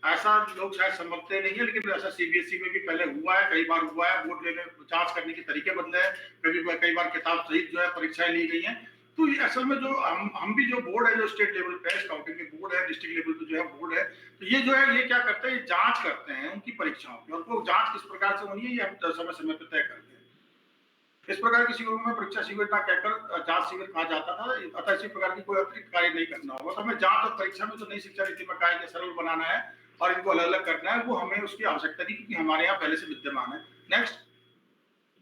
ऐसा लोग शायद समझते नहीं है, लेकिन ऐसा सीबीएसई में भी पहले हुआ है, कई बार हुआ है। बोर्ड लेने जांच करने के तरीके बदले हैं, कई बार किताब सहित जो है परीक्षाएं ली गई हैं। तो असल में जो हम भी जो बोर्ड है, जो स्टेट लेवल पे स्काउटिंग के बोर्ड है, डिस्ट्रिक्ट लेवल पे जो है बोर्ड है, तो ये जो है ये क्या करते हैं, ये जांच करते हैं उनकी परीक्षाओं की, और वो जांच किस प्रकार से होनी है ये हम समय समय पर तय करते हैं। इस प्रकार की शिविरों में परीक्षा शिविर ना कहकर जांच शिविर कहा जाता था। अतः इसी प्रकार की कोई अतिरिक्त कार्य नहीं करना होगा। तो हमें जांच और परीक्षा में जो नई शिक्षा नीति में कहा है कि सरल बनाना है और इनको अलग अलग करना है, वो हमें उसकी आवश्यकता नहीं, क्योंकि हमारे यहाँ पहले से विद्यमान है। नेक्स्ट,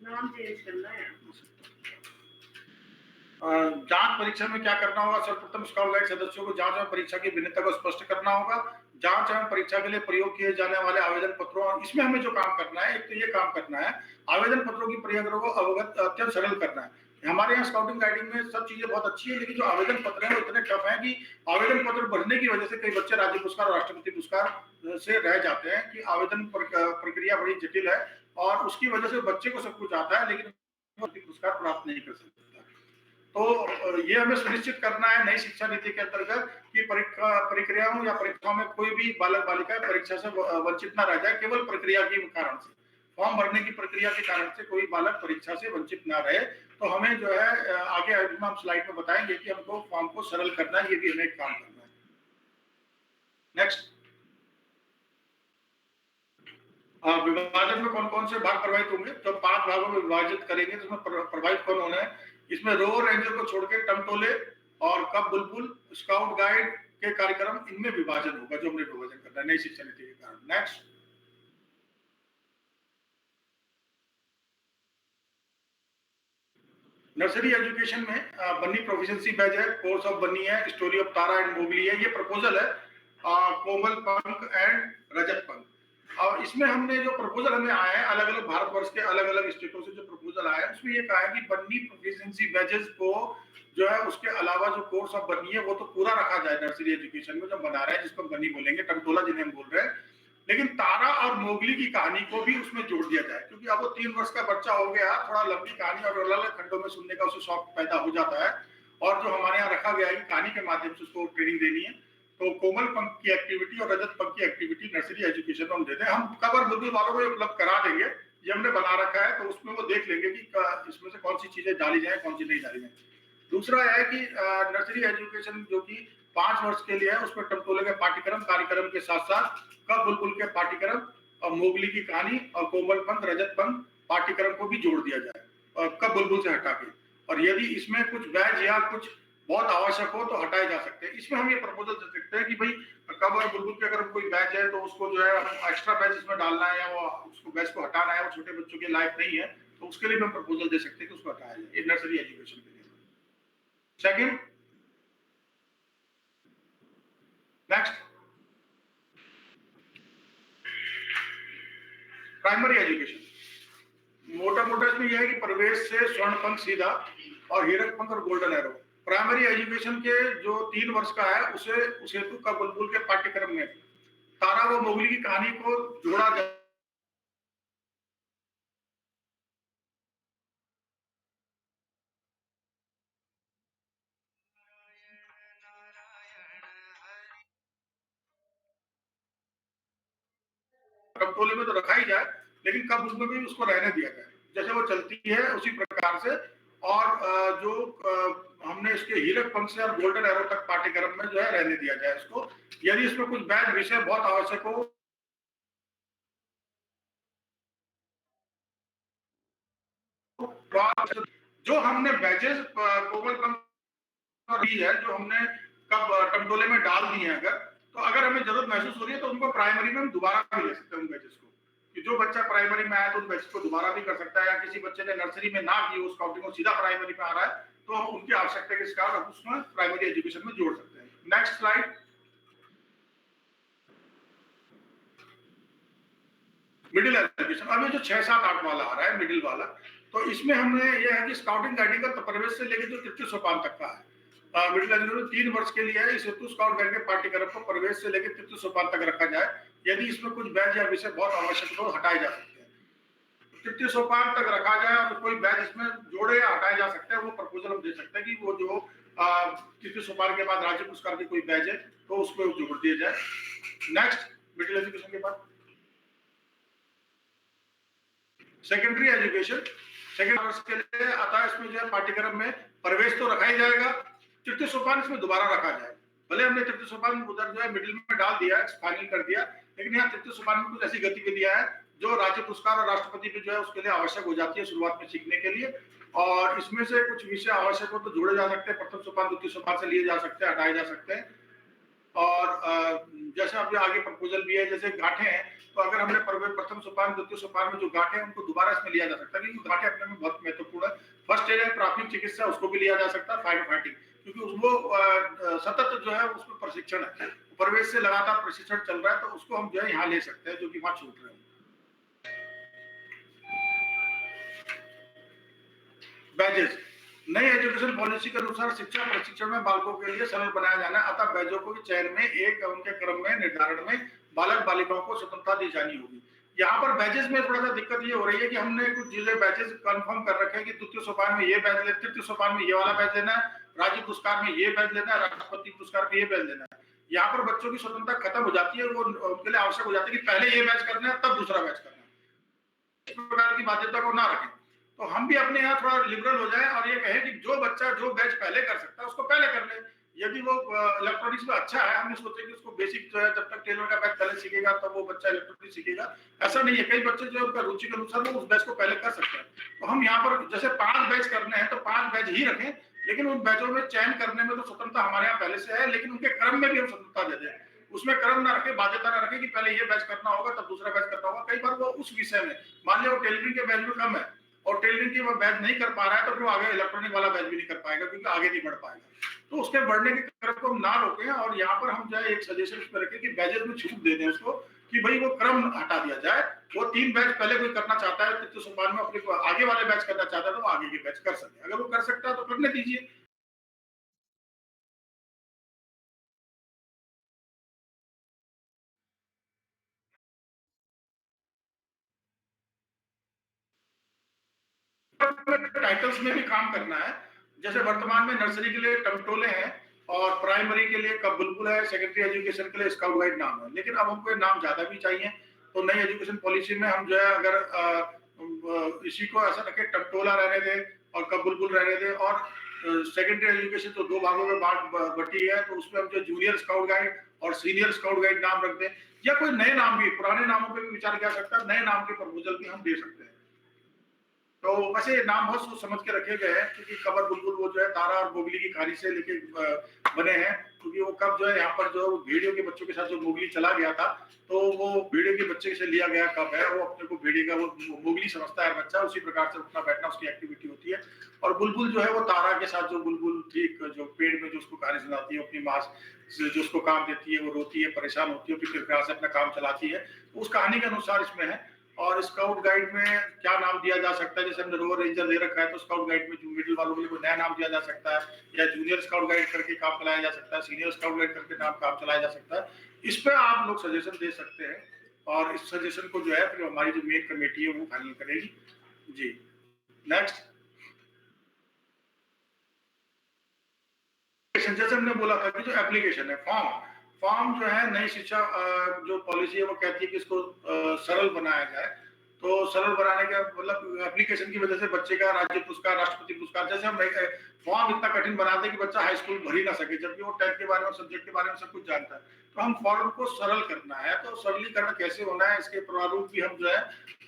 नाम चेंज करना है। जांच परीक्षा में क्या करना होगा? सर्वप्रथम स्काउट गाइड सदस्यों को जांच एवं परीक्षा की भिन्नता को स्पष्ट करना होगा। जांच एवं परीक्षा के लिए प्रयोग किए जाने वाले आवेदन पत्रों, इसमें हमें जो काम करना है, एक तो ये काम करना है आवेदन पत्रों की प्रक्रिया को अवगत अत्यंत सरल करना है। हमारे यहाँ स्काउटिंग गाइडिंग में सब चीजें बहुत अच्छी है, लेकिन जो आवेदन पत्र है वो इतने टफ है कि आवेदन पत्र भरने की वजह से कई बच्चे राज्य पुरस्कार और राष्ट्रपति पुरस्कार से रह जाते हैं कि आवेदन प्रक्रिया बड़ी जटिल है और उसकी वजह से बच्चे को सब कुछ आता है लेकिन पुरस्कार प्राप्त नहीं कर सकता। तो ये हमें सुनिश्चित करना है नई शिक्षा नीति के अंतर्गत कि प्रक्रियाओं या परीक्षाओं में कोई भी बालक बालिका परीक्षा से वंचित न रह जाए, केवल प्रक्रिया के कारण से, फॉर्म भरने की प्रक्रिया के कारण से कोई बालक परीक्षा से वंचित न रहे। तो हमें जो है आगे हम स्लाइड में बताएंगे कि हमको फॉर्म को सरल करना है, ये भी हमें काम करना है। नेक्स्ट, विभाजन में कौन कौन से भाग प्रभावित होंगे? तो 5 भागों में विभाजित करेंगे, तो उसमें प्रभावित कौन होना है? इसमें रोवर रेंजर को छोड़ के टमटोले और कब बुलबुल, स्काउट गाइड के कार्यक्रम, इनमें विभाजन होगा जो हमने विभाजन करना है नई शिक्षा नीति के कारण। नेक्स्ट, नर्सरी एजुकेशन में बन्नी प्रोफिशिएंसी बैच है, कोर्स ऑफ बन्नी है, story of Tara and Mowgli है, ये प्रपोजल है कोमल पंख एंड रजत पंख। और इसमें हमने जो प्रपोजल हमें आया है अलग अलग भारतवर्ष के अलग अलग स्टेटों से जो प्रपोजल आया है, उसमें ये कहा है कि बन्नी प्रोफिशिएंसी बैचेस को जो है उसके अलावा जो कोर्स ऑफ बन्नी है वो तो पूरा रखा जाए नर्सरी एजुकेशन में जो बना रहे हैं, जिसको बन्नी बोलेंगे, टमटोला जिन्हें हम बोल रहे हैं, लेकिन तारा और मोगली की कहानी को भी उसमें जोड़ दिया जाए, क्योंकि अब वो 3 वर्ष का बच्चा हो गया, थोड़ा लंबी कहानी और अलग अलग खंडों में सुनने का उसे शौक पैदा हो जाता है। और जो हमारे यहाँ रखा गया है कहानी के माध्यम से उसको ट्रेनिंग देनी है, तो कोमल पंख की एक्टिविटी और रजत पंख की एक्टिविटी नर्सरी एजुकेशन में हम देते हैं। हम कब और बुलबुल वालों को उपलब्ध करा देंगे, ये हमने बना रखा है, तो उसमें वो देख लेंगे कि इसमें से कौन सी चीजें डाली जाए, कौन सी नहीं डाली जाए। दूसरा है कि नर्सरी एजुकेशन जो कि 5 वर्ष के लिए है, उसमें टमटोले के पाठ्यक्रम कार्यक्रम के साथ साथ कब बुलबुल के पाठ्यक्रम और मोगली की कहानी और कोमल पंख रजत पंख पाठ्यक्रम को भी जोड़ दिया जाए, और कब बुलबुल से हटा के। और यदि इसमें कुछ बैच या कुछ बहुत आवश्यक हो तो हटाए जा सकते हैं। इसमें हम ये प्रपोजल दे सकते हैं कि भाई कब और बुलबुल के अगर कोई बैच है तो उसको जो है एक्स्ट्रा बैच इसमें डालना है या वो उसको बैच को हटाना है, वो छोटे बच्चों के लायक नहीं है, तो उसके लिए हम प्रपोजल दे सकते हैं कि उसको हटाया जाए, ये नर्सरी एजुकेशन के लिए। Second, next, primary education. मोटा मोटा इसमें यह है कि प्रवेश से स्वर्ण पंख सीधा और हीरक पंख और गोल्डन एरो। प्राइमरी एजुकेशन के जो 3 वर्ष का है उसे उस हेतु का बुलबुल के पाठ्यक्रम में तारा व मोगली की कहानी को जोड़ा जाए। टमटोले में तो रखा ही जाए, लेकिन कब उसमें भी उसको रहने दिया जाए, जैसे वो चलती है उसी प्रकार से। और जो हमने इसके हीरक पंख से और गोल्डन एरो तक पाठ्यक्रम में जो है रहने दिया जाए इसको। यदि इसमें कुछ बैच विषय बहुत आवश्यक हो जो हमने बैचेस कोमल पंख दी है, जो हमने कब टमटोले में डाल दी है, तो अगर हमें जरूरत महसूस हो रही है तो उनको प्राइमरी में हम दोबारा भी ले सकते हैं उन बैचेस को, कि जो बच्चा प्राइमरी में आया तो उन बैचेस को दोबारा भी कर सकता है, या किसी बच्चे ने नर्सरी में ना की उस काउंटिंग को सीधा प्राइमरी में आ रहा है तो उनकी आवश्यकता के कारण हम उसमें प्राइमरी एजुकेशन में जोड़ सकते हैं। Next slide, middle education. Education. अब ये जो 6, 7, 8 वाला आ रहा है मिडिल वाला, तो इसमें हमने ये है कि स्काउटिंग गाइडिंग का प्रवेश से लेकर जो तृतीय सोपान तक का है, मिडिल एजुकेशन 3 वर्ष के लिए है। इस हेतु स्काउट गाइड के पाठ्यक्रम को प्रवेश से लेकर तृतीय सोपान तक रखा जाए। यदि इसमें कुछ बैच या विषय बहुत आवश्यक हो, हटाए जा सकते हैं। तृतीय सोपान तक रखा जाए और कोई बैच इसमें जोड़े या हटाए जा सकते हैं, वो प्रपोजल हम दे सकते हैं कि वो जो तृतीय सोपान के बाद राज्य पुरस्कार की कोई बैच है तो उसको जोड़ दिया जाए। नेक्स्ट, मिडिल एजुकेशन के बाद सेकेंडरी एजुकेशन, सेकेंड वर्ष के लिए आता है। इसमें जो है पाठ्यक्रम में प्रवेश तो रखा ही जाएगा, तृतीय सोपान इसमें दोबारा रखा जाए। भले हमने तृतीय सोपान उधर जो है मिडिल में डाल दिया, फाइनल कर दिया, लेकिन यहाँ तृतीय सोपान में कुछ ऐसी गतिविधियां हैं जो राज्य पुरस्कार और राष्ट्रपति पे जो है उसके लिए आवश्यक हो जाती है शुरुआत में सीखने के लिए। और इसमें से कुछ विषय आवश्यक हो तो जोड़े जा सकते हैं, प्रथम सोपान द्वितीय सोपान से लिए जा सकते हैं, हटाए जा सकते हैं। और जैसे अभी आगे प्रपोजल भी है, जैसे गांठें हैं, तो अगर हमने प्रथम सोपान द्वितीय सोपान में जो गांठें हैं उनको दोबारा इसमें लिया जा सकता है, क्योंकि गांठें अपने में बहुत महत्वपूर्ण है। फर्स्ट एड है प्राथमिक चिकित्सा, उसको भी लिया जा सकता है, फाइट फाइटिंग, क्योंकि उसको सतत जो है उसमें प्रशिक्षण है, प्रवेश से लगातार प्रशिक्षण चल रहा है, तो उसको हम जो है यहाँ ले सकते हैं जो कि वहां छूट रहे हैं। बैजेस, नई एजुकेशन पॉलिसी के अनुसार शिक्षा प्रशिक्षण में बालकों के लिए सरल बनाया जाना है, अतः बैजों को चयन में एक उनके क्रम में निर्धारण में बालक बालिकाओं को स्वतंत्रता दी जानी होगी। यहाँ पर बैजेस में थोड़ा सा दिक्कत ये हो रही है कि हमने कुछ चीजें बैजेस कंफर्म कर रखे हैं कि द्वितीय सोपान में ये बैच, तृतीय सोपान में ये वाला बैच लेना है, राज्य पुरस्कार में ये बैच लेना है, राष्ट्रपति पुरस्कार में ये बैच लेना है। यहाँ पर बच्चों की स्वतंत्रता खत्म हो जाती है, वो उनके लिए आवश्यक हो जाती है कि पहले ये बैच करना है तब दूसरा बैच करना है। इस प्रकार की बाध्यता को ना रखें, तो हम भी अपने यहाँ थोड़ा लिबरल हो जाए और ये कहें कि जो बच्चा जो बैच पहले कर सकता है उसको पहले कर ले। यदि वो इलेक्ट्रॉनिक्स में अच्छा है, हमने सोचे कि उसको बेसिक जो है जब तक टेलर का बैच पहले सीखेगा तब वो बच्चा इलेक्ट्रॉनिक्स सीखेगा, ऐसा नहीं है। कई बच्चे जो उनका रुचि के अनुसार वो उस बैच को पहले कर सकते हैं। तो हम यहाँ पर जैसे 5 बैच करने हैं तो 5 बैच ही रखें, लेकिन उन बैचों में चयन करने में तो स्वतंत्रता हमारे यहाँ पहले से है, लेकिन उनके क्रम में भी हम स्वतंत्रता दे दें। उसमें क्रम ना रखे, बाध्यता ना रखे कि पहले ये बैच करना होगा तब दूसरा बैच करना होगा। कई बार वो उस विषय में, मान लिया वो टेलरिंग के बैच में कम है और टेलरिंग की वो बैच नहीं कर पा रहा है, तो फिर वो आगे इलेक्ट्रॉनिक वाला बैच भी नहीं कर पाएगा, क्योंकि आगे नहीं बढ़ पाएगा। तो उसके बढ़ने के क्रम को हम ना रोकें, और यहाँ पर हम जो है एक सजेशन इस पर रखें कि बैचेस में छूट दे दें उसको, कि भाई वो क्रम हटा दिया जाए। वो 3 बैच पहले कोई करना चाहता है तृतीय सोपान में, अपने आगे वाले बैच करना चाहता है तो वो आगे के बैच कर सके। अगर वो कर सकता है तो करने दीजिए। टाइटल्स में भी काम करना है। जैसे वर्तमान में नर्सरी के लिए टमटोले हैं और प्राइमरी के लिए कब बुलबुल है, सेकेंडरी एजुकेशन के लिए स्काउट गाइड नाम है, लेकिन अब हमको नाम ज्यादा भी चाहिए। तो नई एजुकेशन पॉलिसी में हम जो है अगर इसी को ऐसा रखे, टमटोला रहने दें और कब बुलबुल रहने दें, और सेकेंडरी एजुकेशन तो 2 भागों में बटी है, तो उसमें हम जो जूनियर स्काउट गाइड और सीनियर स्काउट गाइड नाम रख दें, या कोई नए नाम भी, पुराने नामों पर भी विचार किया सकता है, नए नाम के प्रपोजल भी हम दे सकते हैं। तो वैसे नाम बहुत सोच समझ के रखे गए हैं, क्योंकि कबर बुलबुल वो जो है तारा और मोगली की कहानी से लेके बने हैं, क्योंकि वो कब जो है यहाँ पर जो भेड़ियों के बच्चों के साथ जो मोगली चला गया था, तो वो भेड़ियों के बच्चे से लिया गया कब है, वो अपने को भेड़िए का वो मोगली समझता है बच्चा, उसी प्रकार से उठना बैठना उसकी एक्टिविटी होती है। और बुलबुल जो है वो तारा के साथ जो बुलबुल ठीक जो पेड़ में जो उसको कहानी सुनाती है, अपनी माँ से जो उसको काम देती है, वो रोती है, परेशान होती है, फिर प्रकार से अपना काम चलाती है, तो उस कहानी के अनुसार इसमें है। और स्काउट गाइड में क्या नाम दिया जा सकता है, जैसे हमने रोवर रेंजर दे रखा है, तो स्काउट गाइड में जो मिडिल वालों के लिए कोई नया नाम दिया जा सकता है, या जूनियर स्काउट गाइड करके काम चलाया जा सकता है, सीनियर स्काउट गाइड करके काम चलाया जा सकता है। इस पे आप लोग सजेशन दे सकते हैं, और इस सजेशन को जो है फिर हमारी जो मेन कमेटी है वो फाइनल करेगी। जी, नेक्स्ट, जैसे हमने बोला था कि जो एप्लीकेशन है, फॉर्म जो है नई शिक्षा जो पॉलिसी है वो कहती है कि इसको सरल बनाया जाए। तो सरल बनाने का मतलब एप्लीकेशन की वजह से बच्चे का राज्य पुरस्कार, राष्ट्रपति पुरस्कार, जैसे हम फॉर्म इतना कठिन बनाते हैं कि बच्चा हाई स्कूल भर ही ना सके, जबकि वो 10th के बारे में, सब्जेक्ट के बारे में सब कुछ जानता है। तो हम फॉर्म को सरल करना है, तो सरलीकरण कैसे होना है, इसके प्रारूप भी हम जो है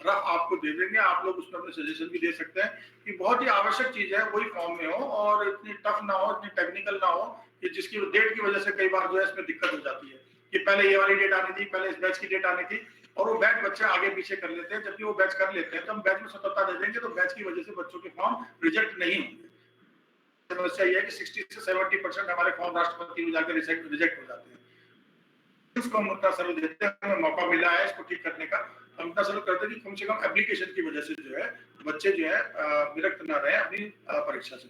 रफ आपको दे देंगे। आप लोग उसमें अपने सजेशन भी दे सकते हैं कि बहुत ही आवश्यक चीज है वही फॉर्म में हो, और इतनी टफ ना हो, इतनी टेक्निकल ना हो कि जिसकी डेट की वजह से कई बार जो है इसमें दिक्कत हो जाती है कि पहले ये वाली डेट आनी थी, पहले इस बैच की डेट आनी थी, और वो बैच बच्चे आगे पीछे कर लेते हैं। जबकि वो बैच कर लेते हैं तो हम बैच में स्वतंत्रता दे देंगे, तो बैच की वजह से बच्चों के फॉर्म रिजेक्ट नहीं होंगे। समस्या ये है कि 60 से 70% हमारे फॉर्म राष्ट्रपति में जाकर रिजेक्ट हो जाते हैं। इसको हम उतना सरल देते हैं, हमें मौका मिला है इसको ठीक करने का, हम इतना सपोर्ट करते हैं कि कम से कम एप्लीकेशन की वजह से जो है बच्चे जो है विरक्त ना रहे अपनी परीक्षा से।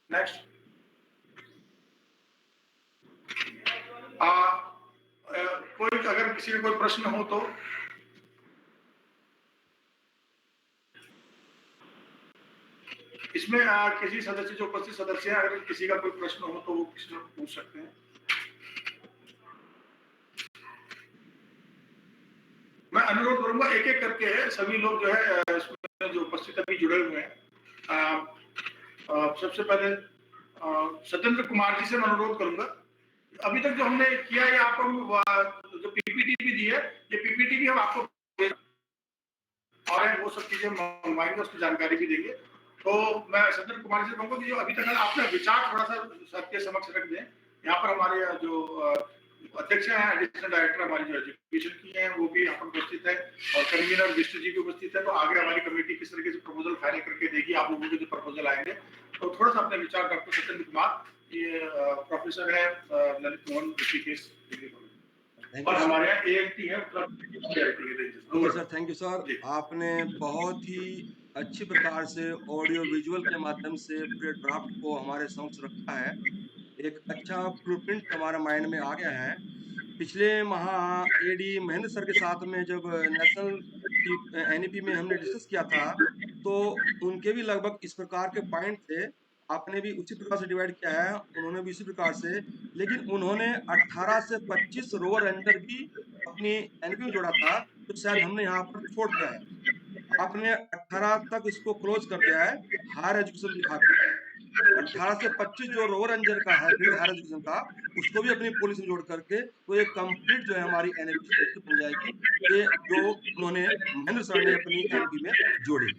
नेक्स्ट, कोई अगर किसी में कोई प्रश्न हो तो इसमें किसी सदस्य जो उपस्थित सदस्य हैं, अगर किसी का कोई प्रश्न हो तो वो किसी से पूछ सकते हैं। मैं अनुरोध करूंगा एक एक करके सभी लोग जो है इसमें जो उपस्थित अभी जुड़े हुए हैं, सबसे पहले सत्येंद्र कुमार जी से मैं अनुरोध करूंगा। अभी तक जो हमने किया है आपको जो पीपीटी भी दी है, ये पीपीटी भी हम आपको और वो सब चीजें मंगवाएंगे, उसकी जानकारी भी देंगे। तो मैं सत्येंद्र कुमार जी से कहूंगा कि जो अभी तक आपने विचार थोड़ा सा सबके समक्ष रख दें। यहाँ पर हमारे जो अध्यक्ष हैं, एडिशनल डायरेक्टर हमारी जो एजुकेशन की हैं, वो भी यहाँ पर उपस्थित है और कन्वीनर विष्णु जी भी उपस्थित है। तो आगे हमारी कमेटी किस तरीके से प्रपोजल फाइनल करके देगी, आप लोगों के जो प्रपोजल आएंगे, तो थोड़ा सा अपने विचार डॉक्टर सत्येंद्र कुमार, ये प्रोफेसर है ललित मोहन ऋषिकेश और हमारे यहाँ एएमटी है सर। थैंक यू सर, आपने बहुत ही अच्छी प्रकार से ऑडियो विजुअल के माध्यम से पूरे ड्राफ्ट को हमारे समक्ष रखा है। एक अच्छा ब्लूप्रिंट हमारे माइंड में आ गया है। पिछले माह एडी महेंद्र सर के साथ में जब नेशनल एनईपी में हमने डिस्कस किया था, तो उनके भी लगभग इस प्रकार के पॉइंट थे। आपने भी उसी प्रकार से डिवाइड किया है, उन्होंने भी इसी प्रकार से, लेकिन उन्होंने 18 से 25 रोवर रेंजर भी अपनी एनईपी में जोड़ा था, तो शायद हमने यहाँ पर छोड़ दिया है। आपने 18 तक इसको क्लोज कर दिया है हायर एजुकेशन दिखा के। 18 से 25 जो रोवर रेंजर का है फिर हायर एजुकेशन का, उसको भी अपनी पॉलिसी में जोड़ करके तो एक कंप्लीट जो है हमारी एनईपी बन जाएगी, ये जो उन्होंने महेंद्र सर ने अपनी एनईपी में जोड़ी।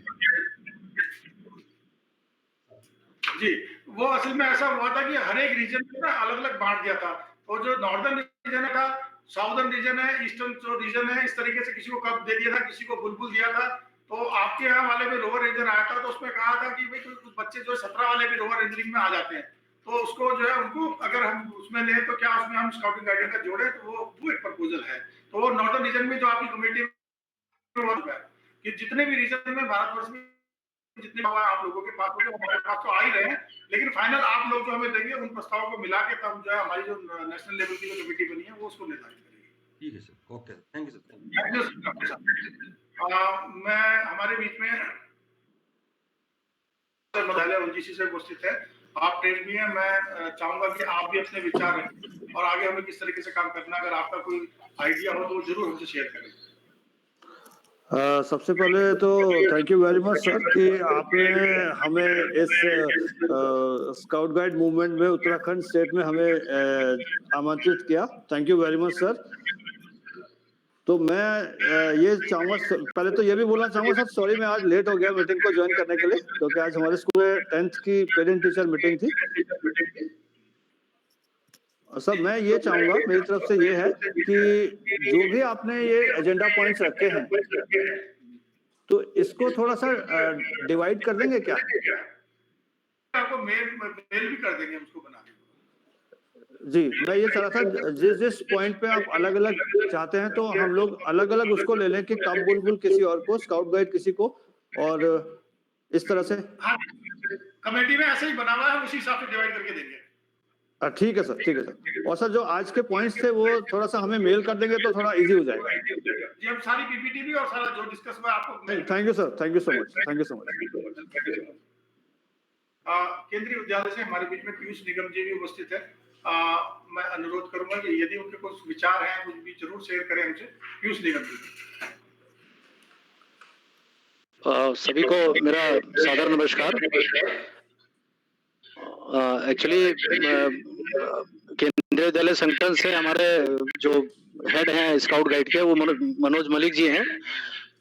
जी, वो असल में ऐसा हुआ था कि हर एक रीजन को ना अलग अलग बांट दिया था। तो जो नॉर्दर्न रीजन का, साउदर्न रीजन है, ईस्टर्न जो रीजन है, इस तरीके से किसी को कप दे दिया था, किसी को बुलबुल दिया था। तो आपके यहाँ वाले में रोवर रेंजर आया था, तो उसमें कहा था कि भाई कुछ बच्चे जो 17 वाले भी रोवर रेंजरिंग में आ जाते हैं, तो उसको जो है उनको अगर हम उसमें लें तो क्या उसमें हम स्काउटिंग गाइडेंस का जोड़े, तो वो एक प्रपोजल है। तो वो नॉर्दर्न रीजन में जो आपकी कमेटी में कि जितने भी रीजन में भारतवर्ष में जितने आप लोगों के पास होंगे, हमारे पास तो आ ही रहे हैं, लेकिन फाइनल आप लोग जो हमें देंगे उन प्रस्तावों को मिला के तब जो है हमारी जो नेशनल लेवल की जो कमेटी बनी है वो उसको निर्धारित करेगी। ठीक है sir, okay, thank you sir. मैं हमारे बीच में मेघालय ओजीसी से उपस्थित है, आप ट्रेन भी हैं। मैं चाहूंगा कि आप भी अपने विचार रखें और आगे हमें किस तरीके से काम करना, अगर आपका कोई आइडिया हो तो जरूर हमसे शेयर करें। सबसे पहले तो thank you very much sir कि आपने हमें इस स्काउट गाइड मूवमेंट में उत्तराखंड स्टेट में हमें आमंत्रित किया। Thank you very much sir. तो मैं ये चाहूँगा, पहले तो ये भी बोलना चाहूँगा सर, सॉरी मैं आज लेट हो गया मीटिंग को ज्वाइन करने के लिए, क्योंकि आज हमारे स्कूल में 10th की पेरेंट टीचर मीटिंग थी। सर मैं ये चाहूंगा, मेरी तरफ से ये है कि जो भी आपने ये एजेंडा पॉइंट्स रखे हैं, तो इसको थोड़ा सा डिवाइड कर देंगे क्या? आपको मेल भी कर देंगे उसको बना के। जी, मैं ये चाह रहा था जिस पॉइंट पे आप अलग अलग चाहते हैं तो हम लोग अलग अलग उसको ले लें कि कब बुलबुल किसी और को, स्काउट गाइड किसी को, और इस तरह से। हाँ, कमेटी में ऐसे ही बना हुआ है, उसी हिसाब से डिवाइड करके देंगे। ठीक है सर, ठीक है सर। और सर जो आज के पॉइंट्स थे वो थोड़ा सा हमें मेल कर देंगे तो थोड़ा इजी हो जाएगा। जी, हम सारी पीपीटी भी और सारा जो डिस्कस हुआ आपको। Thank you sir, thank you so much, thank you so much. केंद्रीय विद्यालय से हमारे बीच में पीयूष निगम जी भी उपस्थित है। मैं अनुरोध करूंगा कि यदि उनके कुछ विचार हैं कुछ भी जरूर शेयर करें हमसे। पीयूष निगम जी। सभी को मेरा सादर नमस्कार। एक्चुअली केंद्रीय विद्यालय संगठन से हमारे जो हेड हैं स्काउट गाइड के, वो मनोज मलिक जी हैं।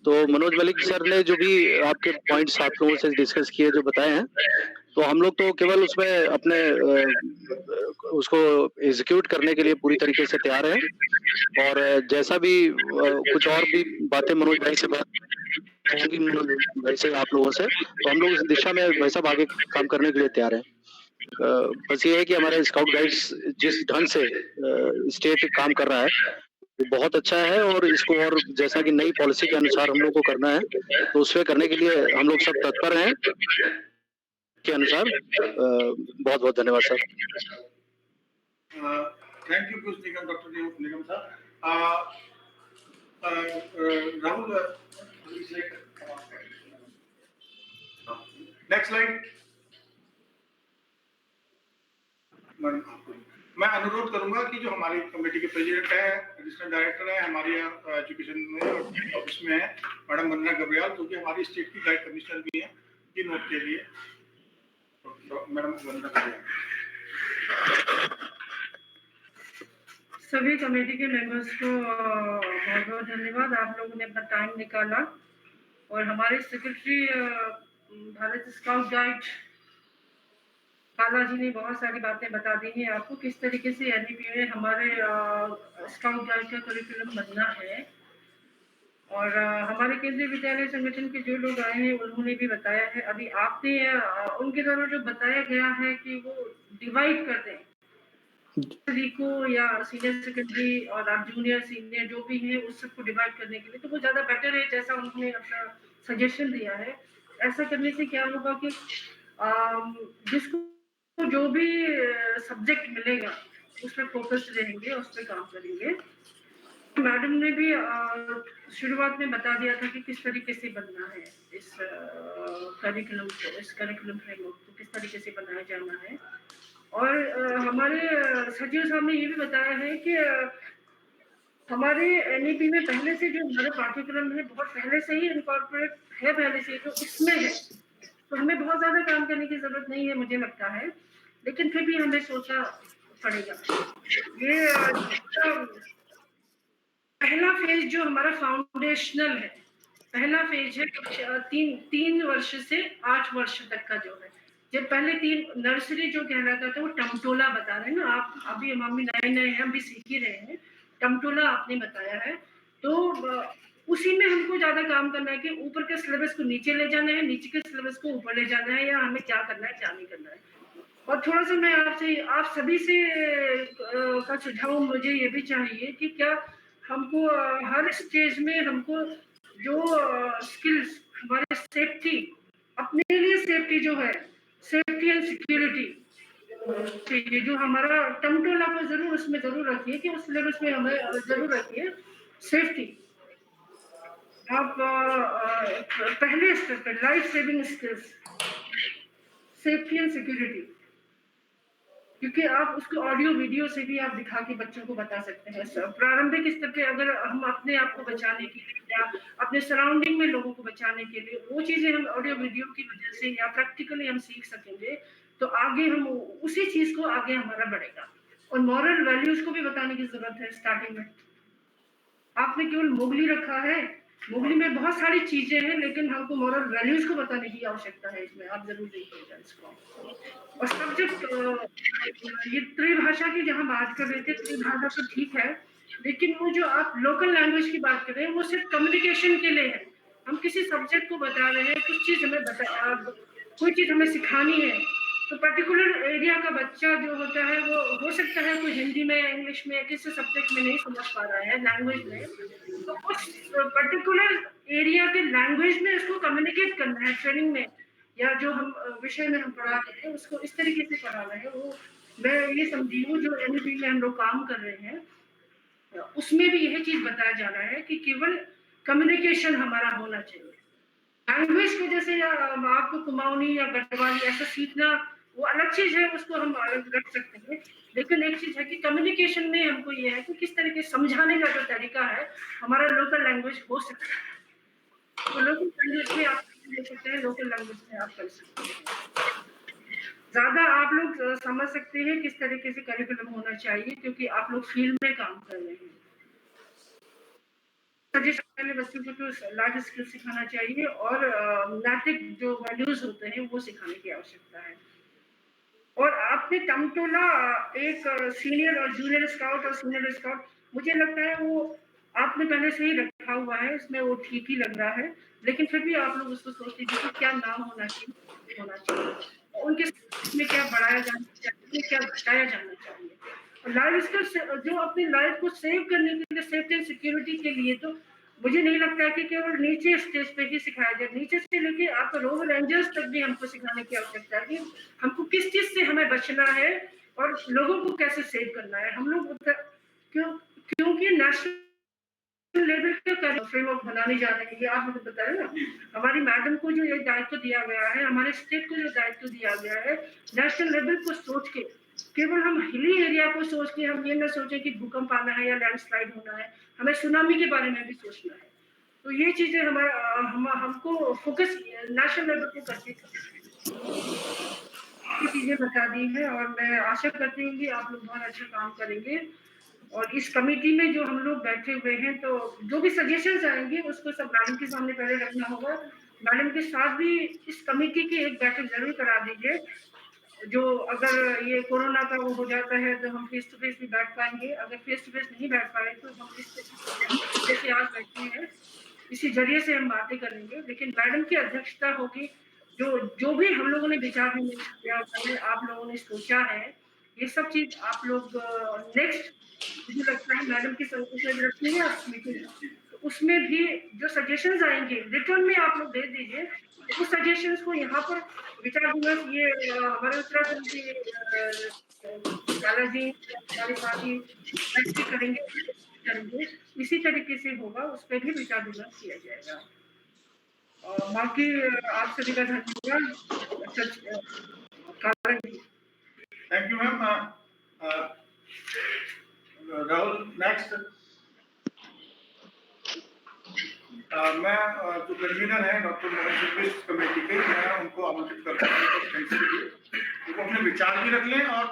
तो मनोज मलिक सर ने जो भी आपके पॉइंट्स आप लोगों से डिस्कस किए, जो बताए हैं, तो हम लोग तो केवल उसमें अपने उसको एग्जीक्यूट करने के लिए पूरी तरीके से तैयार हैं। और जैसा भी कुछ और भी बातें मनोज भाई से वैसे आप लोगों से, तो हम लोग इस दिशा में वैसा आगे काम करने के लिए तैयार हैं। बस ये है कि हमारे स्काउट गाइड्स जिस ढंग से स्टेट काम कर रहा है, वो बहुत अच्छा है और इसको और जैसा कि नई पॉलिसी के अनुसार हम लोग को करना है, तो उसमें करने के लिए हम लोग सब तत्पर हैं के अनुसार। बहुत-बहुत धन्यवाद सर। थैंक यू कुछ निगम डॉक्टर निगम साहब। Rahul next slide. मैं अनुरोध करूंगा कि जो हमारी कमेटी के प्रेसिडेंट है, एडिशनल डायरेक्टर है हमारी एजुकेशन में और ऑफिस में है मैडम वंदना गब्रियाल, जो कि हमारी स्टेट की गाइड कमिश्नर भी है, की नोट के लिए मैडम वंदना गब्रियाल। सभी कमेटी के मेंबर्स को बहुत बहुत धन्यवाद, आप लोगों ने अपना टाइम निकाला। और हमारे सेक्रेटरी भारत स्काउट गाइड काला जी ने बहुत सारी बातें बता दी हैं आपको, किस तरीके से एनईपी में हमारे स्काउट गाइड का करिकुलम बनना है। और हमारे केंद्रीय विद्यालय संगठन के जो लोग आए हैं उन्होंने भी बताया है। अभी आपने उनके द्वारा जो बताया गया है कि वो डिवाइड कर दें को या सीनियर सेकेंडरी और आप जूनियर सीनियर जो भी हैं उस सबको डिवाइड करने के लिए, तो वो ज़्यादा बेटर है जैसा उन्होंने अपना सजेशन दिया है। ऐसा करने से क्या होगा कि जिसको जो भी सब्जेक्ट मिलेगा उस पर फोकस रहेंगे, उस पर काम करेंगे। मैडम ने भी शुरुआत में बता दिया था कि किस तरीके से बनना है इस करिकुलम को, इस करिकुलम फ्रेमवर्क को किस तरीके से बनाया जाना है। और हमारे सचिव साहब ने ये भी बताया है कि हमारे एनईपी में पहले से जो हमारे पाठ्यक्रम है बहुत पहले से ही इनकॉर्पोरेट है, पहले से जो इसमें है, तो हमें बहुत ज्यादा काम करने की जरूरत नहीं है मुझे लगता है, लेकिन फिर भी हमें सोचना पड़ेगा। ये पहला फेज जो हमारा फाउंडेशनल है, पहला फेज है तीन वर्ष से 8 वर्ष तक का जो है। जब पहले 3 नर्सरी जो कहलाता था वो टमटोला बता रहे हैं ना आप, अभी हम भी नए हैं, हम भी सीख ही रहे हैं। टमटोला आपने बताया है, तो उसी में हमको ज्यादा काम करना है कि ऊपर के सिलेबस को नीचे ले जाना है, नीचे के सिलेबस को ऊपर ले जाना है, या हमें क्या करना है क्या नहीं करना है। और थोड़ा सा मैं आपसे आप सभी से का सुझाव मुझे ये भी चाहिए कि क्या हमको हर स्टेज में हमको जो स्किल्स हमारे सेफ्टी, अपने लिए सेफ्टी जो है, सेफ्टी एंड सिक्योरिटी चाहिए, जो हमारा टमटोला को जरूर उसमें जरूर रखिए कि उस सिलेबस में हमें जरूर रखिए सेफ्टी। आप पहले स्टेप पे life saving skills, safety and security, क्योंकि आप उसको ऑडियो वीडियो से भी आप दिखा के बच्चों को बता सकते हैं। प्रारंभिक स्तर पे अगर हम अपने आप को बचाने के लिए या अपने सराउंडिंग में लोगों को बचाने के लिए वो चीजें हम ऑडियो वीडियो की वजह से या प्रैक्टिकली हम सीख सकेंगे, तो आगे हम उसी चीज को आगे हमारा बढ़ेगा। और मॉरल वैल्यूज को भी बताने की जरूरत है। स्टार्टिंग में आपने केवल मोगली रखा है, मोगली में बहुत सारी चीजें हैं, लेकिन हमको मॉरल वैल्यूज को बताने की आवश्यकता है इसमें, आप जरूर देखिएगा इसको। और सब्जेक्ट ये त्रिभाषा की जहाँ बात कर रहे थे, त्रिभाषा तो ठीक है, लेकिन वो जो आप लोकल लैंग्वेज की बात कर रहे हैं वो सिर्फ कम्युनिकेशन के लिए है। हम किसी सब्जेक्ट को बता रहे हैं, कुछ चीज हमें कोई चीज हमें सिखानी है, तो पर्टिकुलर एरिया का बच्चा जो होता है वो हो सकता है कोई हिंदी में, इंग्लिश में, किसी सब्जेक्ट में नहीं समझ पा रहा है लैंग्वेज में, तो उस पर्टिकुलर एरिया के लैंग्वेज में उसको कम्युनिकेट करना है ट्रेनिंग में, या जो हम विषय में हम पढ़ा रहे हैं उसको इस तरीके से पढ़ा रहे हैं। वो मैं ये समझी हूँ जो एनईपी में हम लोग काम कर रहे हैं उसमें भी यही चीज बताया जा रहा है कि केवल कम्युनिकेशन हमारा होना चाहिए। लैंग्वेज की वजह से या आपको कुमाऊनी या गढ़वाली ऐसा सीखना वो अलग चीज है, उसको हम अलग रख सकते हैं, लेकिन एक चीज है कि कम्युनिकेशन में हमको ये है कि किस तरीके समझाने का जो तरीका है हमारा लोकल लैंग्वेज हो सकता है। तो लोकल लैंग्वेज में आप ले सकते हैं, लोकल लैंग्वेज में आप कर सकते हैं। ज्यादा आप लोग समझ सकते हैं किस तरीके से करिकुलम होना चाहिए, क्योंकि आप लोग फील्ड में काम कर रहे हैं। पहले बच्चों को तो लाइफ स्किल सिखाना चाहिए और नैतिक जो वैल्यूज होते हैं वो सिखाने की आवश्यकता है। और आपने टमटोला एक सीनियर और जूनियर स्काउट और सीनियर स्काउट, मुझे लगता है वो आपने पहले से ही रखा हुआ है, इसमें वो ठीक ही लग रहा है, लेकिन फिर भी आप लोग उसको सोच लीजिए कि क्या नाम होना चाहिए, उनके में क्या बढ़ाया जाना चाहिए, क्या घटाया जाना चाहिए। लाइफ इसका जो अपनी लाइफ को सेव करने के लिए, सेफ्टी एंड सिक्योरिटी के लिए, तो मुझे नहीं लगता है कि केवल नीचे स्टेज पे ही सिखाया जाए। नीचे से लेके आप रोड रेंजर्स तक भी हमको सिखाने की आवश्यकता है कि हमको किस चीज से हमें बचना है और लोगों को कैसे सेव करना है। हम लोग क्योंकि नेशनल लेवल पे फ्रेमवर्क बनाने जा रहे हैं, ये आप मुझे बताएं ना। हमारी मैडम को जो ये दायित्व दिया गया है, हमारे स्टेट को जो दायित्व दिया गया है, नेशनल लेवल को सोच के, केवल हम हिली एरिया को सोच के हम ये ना सोचें कि भूकंप आना है या लैंडस्लाइड होना है, हमें सुनामी के बारे में भी सोचना है। तो ये चीजें हमको फोकस नेशनल लेवल पे करके ये चीजें बता दी है, और मैं आशा करती हूँ कि आप लोग बहुत अच्छा काम करेंगे। और इस कमेटी में जो हम लोग बैठे हुए हैं, तो जो भी सजेशंस आएंगे उसको सब मैडम के सामने पहले रखना होगा। मैडम के साथ भी इस कमेटी की एक बैठक जरूर करा दीजिए। जो अगर ये कोरोना का वो हो जाता है तो हम फेस टू फेस भी बैठ पाएंगे, अगर फेस टू फेस नहीं बैठ पाए तो हम जैसे आज बैठे हैं इसी जरिए से हम बातें करेंगे। लेकिन मैडम की अध्यक्षता होगी, जो भी हम लोगों ने विचार किया, आप लोगों ने सोचा है, ये सब चीज आप लोग नेक्स्ट, मुझे लगता है मैडम की संकल्प रखनी है मीटिंग, तो उसमें भी जो सजेशंस आएंगे रिटर्न में आप लोग दे दीजिए। उस सजेशंस को यहाँ पर विचार दिवस ये हमारे उत्तराखंड के दादाजी हमारे साथी बैठ करेंगे, इसी तरीके से होगा, उस पर भी विचार विमर्श किया जाएगा। और बाकी आप सभी का धन्यवाद। Thank you ma'am. Rahul next. मैं जो कन्वीनर है डॉक्टर मोहन सिंह कमेटी के, मैं उनको आमंत्रित करता हूँ उनको अपने विचार भी रख लें और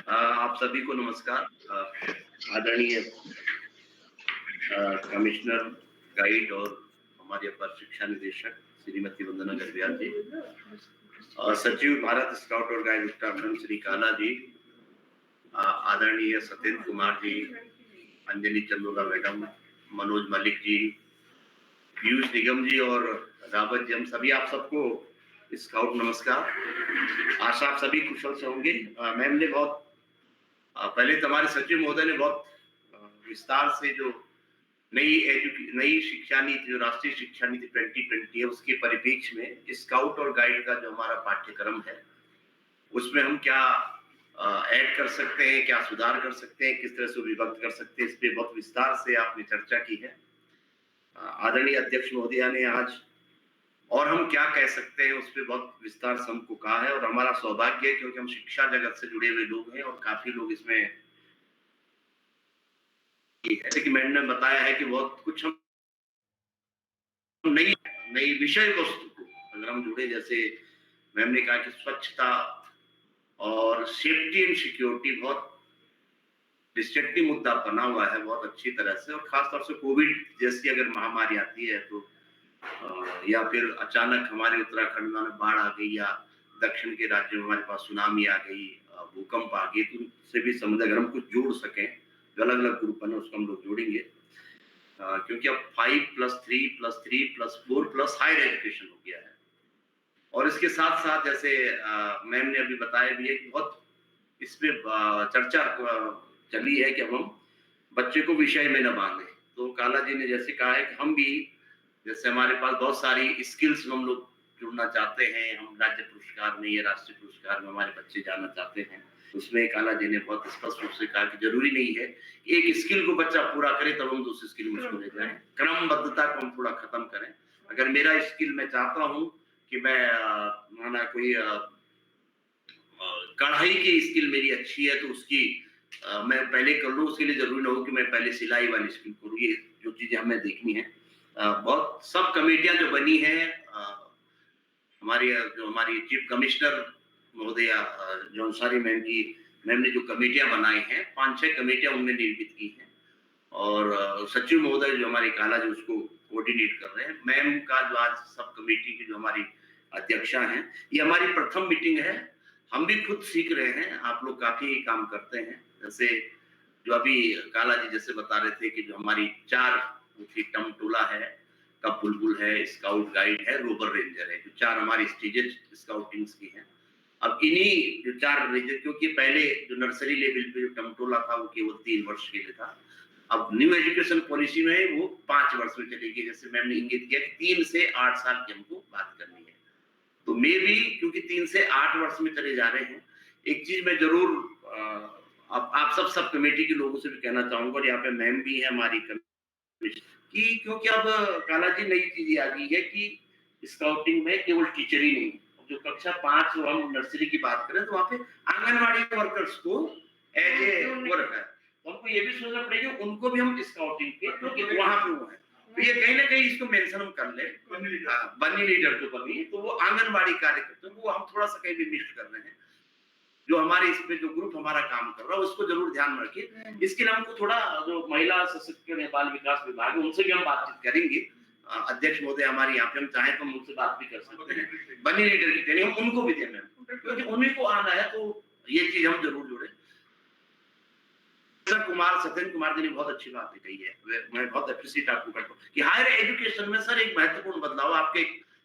आप सभी को नमस्कार। आदरणीय कमिश्नर गाइड और हमारे अपर शिक्षा निदेशक श्रीमती वंदना गर्ब्याल जी, सचिव भारत स्काउट और गाइड उत्तराखंड श्री काला जी, आदरणीय सत्येंद्र कुमार जी, अंजलि चंदोला मैडम, मनोज मलिक जी, पीयूष निगम जी और रावत जी, हम सभी आप सबको स्काउट नमस्कार। आशा आप सभी कुशल से होंगे। मैम ने बहुत पहले तो हमारे सचिव महोदय ने बहुत विस्तार से जो नई शिक्षा नीति, जो राष्ट्रीय शिक्षा नीति 2020 है, उसके परिप्रेक्ष्य में स्काउट और गाइड का जो हमारा पाठ्यक्रम है उसमें हम क्या ऐड कर सकते हैं, क्या सुधार कर सकते हैं, किस तरह से विभक्त कर सकते हैं, इस पे बहुत विस्तार से आपने चर्चा की है। आदरणीय अध्यक्ष महोदया ने आज और हम क्या कह सकते हैं उस पर बहुत विस्तार से हमको कहा है, और हमारा सौभाग्य है क्योंकि हम शिक्षा जगत से जुड़े हुए लोग हैं और काफी लोग इसमें, जैसे कि मैंने बताया है कि बहुत कुछ हम नई विषय वस्तु को अगर हम जुड़े, जैसे मैम ने कहा कि स्वच्छता और सेफ्टी एंड सिक्योरिटी बहुत डिस्ट्रक्टिव मुद्दा बना हुआ है बहुत अच्छी तरह से, और खासतौर से कोविड जैसी अगर महामारी आती है तो या फिर अचानक हमारे उत्तराखंड में बाढ़ आ गई या दक्षिण के राज्यों में हमारे पास सुनामी आ गई, भूकंप आ गई, तो उनसे भी समझ अगर हम कुछ जोड़ सकें, जो अलग अलग ग्रुप है उसको हम लोग जोड़ेंगे, क्योंकि अब 5+3+3+4+ हायर एजुकेशन हो गया है। और इसके साथ साथ जैसे मैम ने अभी बताया भी है कि बहुत इसमें चर्चा चली है कि हम बच्चे को विषय में न बांधे। तो काला जी ने जैसे कहा है कि हम भी, जैसे हमारे पास बहुत सारी स्किल्स हम लोग जुड़ना चाहते हैं, हम राज्य पुरस्कार में या राष्ट्रीय पुरस्कार में हमारे बच्चे जाना चाहते हैं, उसमें काला जी ने बहुत स्पष्ट रूप से कहा कि जरूरी नहीं है एक स्किल को बच्चा पूरा करे तब हम दूसरी स्किल में उसको ले जाएं, क्रमबद्धता को हम थोड़ा खत्म करें। अगर मेरा स्किल मैं चाहता हूँ कि मैं माना कोई कढ़ाई की स्किल मेरी अच्छी है तो उसकी मैं पहले कर लूँ, उसके लिए जरूरी ना हो कि मैं पहले सिलाई वाली स्किल करूँ। ये जो चीजें हमें देखनी है, बहुत सब कमेटियां जो बनी हैं, हमारी चीफ कमिश्नर महोदया जो अंसारी मैम ने जो कमेटियां बनाई हैं, 5-6 कमेटियां उन्होंने निर्मित की हैं, और सचिव महोदय जो हमारे काला जी उसको कोऑर्डिनेट कर रहे हैं। मैम का जो आज सब कमेटी की जो हमारी अध्यक्षा हैं, ये हमारी प्रथम मीटिंग है, हम भी खुद सीख रहे हैं, आप लोग काफी काम करते हैं। जैसे जो अभी काला जी जैसे बता रहे थे कि जो हमारी 4 टमटोला है, का बुलबुल है, स्काउट गाइड है, रोबर रेंजर है, जो 4 हमारी स्टेजेस स्काउटिंग्स की हैं। अब इन्हीं जो 4 रेंजर, क्योंकि पहले जो नर्सरी लेवल पे जो टमटोला था वो केवल 3 वर्ष के लिए था। अब न्यू एजुकेशन पॉलिसी में वो 5 वर्ष में चलेगी, जैसे मैम ने इंगित किया कि 3 से 8 साल की हमको बात करनी है। तो मे भी क्योंकि 3 से 8 वर्ष में चले जा रहे हैं, एक चीज मैं जरूर आप सब कमेटी के लोगों से भी कहना चाहूंगा, और यहाँ पे मैम भी है हमारी कि क्योंकि अब काला जी नई चीज आ गई है कि स्काउटिंग में केवल टीचर ही नहीं, जो कक्षा 5 और हम नर्सरी की बात करें तो वहाँ पे आंगनबाड़ी वर्कर्स को एज ए वर्क है, तो हमको ये भी सोचना पड़ेगा उनको भी हम स्काउटिंग के, क्योंकि वहाँ पे वो है, तो ये कहीं ना कहीं इसको मेंशन हम कर ले, बनी लीडर तो बनी, तो वो आंगनबाड़ी कार्यकर्ता, वो हम थोड़ा सा कहीं भी मिस कर रहे हैं। जो हमारे इस पे जो ग्रुप हमारा काम कर रहा है उसको जरूर ध्यान में रखिए। इसके लिए हमको थोड़ा जो महिला सशक्तिकरण बाल विकास विभाग है उनसे भी हम बातचीत करेंगे। अध्यक्ष महोदय हमारे यहाँ पे, हम चाहें तो उनसे बात भी कर सकते हैं, बनी लीडर की ट्रेनिंग हम उनको भी देना है, क्योंकि उन्हीं को आना है, तो ये चीज हम जरूर जोड़े। सत्येंद्र कुमार जी ने बहुत अच्छी बात कही है, मैं बहुत अप्रिशिएट आपको करता हूँ कि हायर एजुकेशन में सर एक महत्वपूर्ण बदलाव, आपके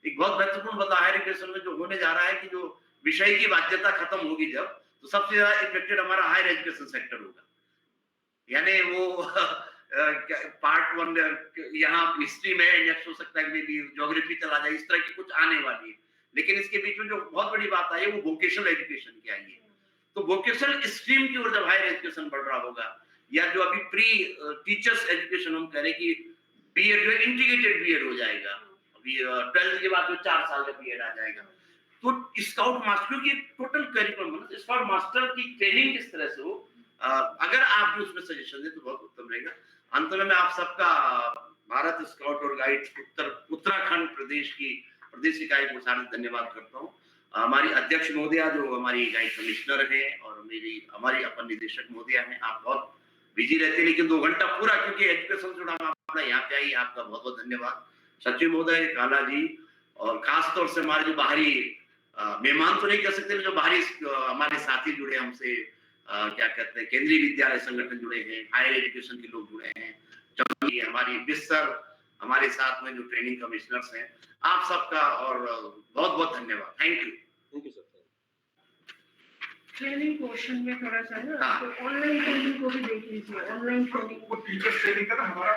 एक बहुत महत्वपूर्ण बदलाव हायर एजुकेशन में जो होने जा रहा है कि जो विषय की बाध्यता खत्म होगी जब, तो सबसे ज्यादा इफेक्टेड हमारा हायर एजुकेशन सेक्टर होगा। यानी वो पार्ट 1 यहाँ हिस्ट्री में, नेक्स्ट हो सकता है कि ज्योग्राफी चला जाए, इस तरह की कुछ आने वाली है, लेकिन इसके बीच में जो बहुत बड़ी बात आई है वो वोकेशनल एजुकेशन की आई है। तो वोकेशनल स्ट्रीम की ओर जब हायर एजुकेशन बढ़ रहा होगा, या जो अभी प्री टीचर्स एजुकेशन हम कह रहे कि बीएड जो इंटीग्रेटेड बीएड हो जाएगा, अभी 12th के बाद जो 4 साल का बीएड आ जाएगा, तो स्काउट मास्टर की टोटल करिकुलम, स्काउट मास्टर की ट्रेनिंग किस तरह से हो, अगर आप भी उसमें सजेशन दें तो बहुत उत्तम रहेगा। अंत में मैं आप सबका भारत स्काउट और गाइड उत्तराखंड प्रदेश की प्रदेश इकाई को सारा धन्यवाद करता हूँ। हमारी अध्यक्ष महोदया जो हमारी गाइड कमिश्नर हैं, और हमारी अपर निदेशक महोदया हैं, आप बहुत बिजी रहते हैं, लेकिन 2 घंटा पूरा क्योंकि एजुकेशन जुड़ा मामला यहाँ पे आई, आपका बहुत बहुत धन्यवाद। सचिव महोदय, काला जी, और खास तौर से हमारे जो बाहरी मेहमान तो नहीं कह सकते, जो बाहरी हमारे साथी जुड़े हमसे, क्या कहते हैं, केंद्रीय विद्यालय संगठन जुड़े हैं, हायर एजुकेशन के लोग जुड़े हैं, हमारी बिस्तर, हमारे साथ में जो ट्रेनिंग कमिश्नर्स हैं, आप सबका और बहुत बहुत धन्यवाद। Thank you sir. Training portion में थोड़ा सा ना, तो ऑनलाइन ट्रेनिंग को भी देख लीजिए, ऑनलाइन ट्रेनिंग टीचर्स ट्रेनिंग का हमारा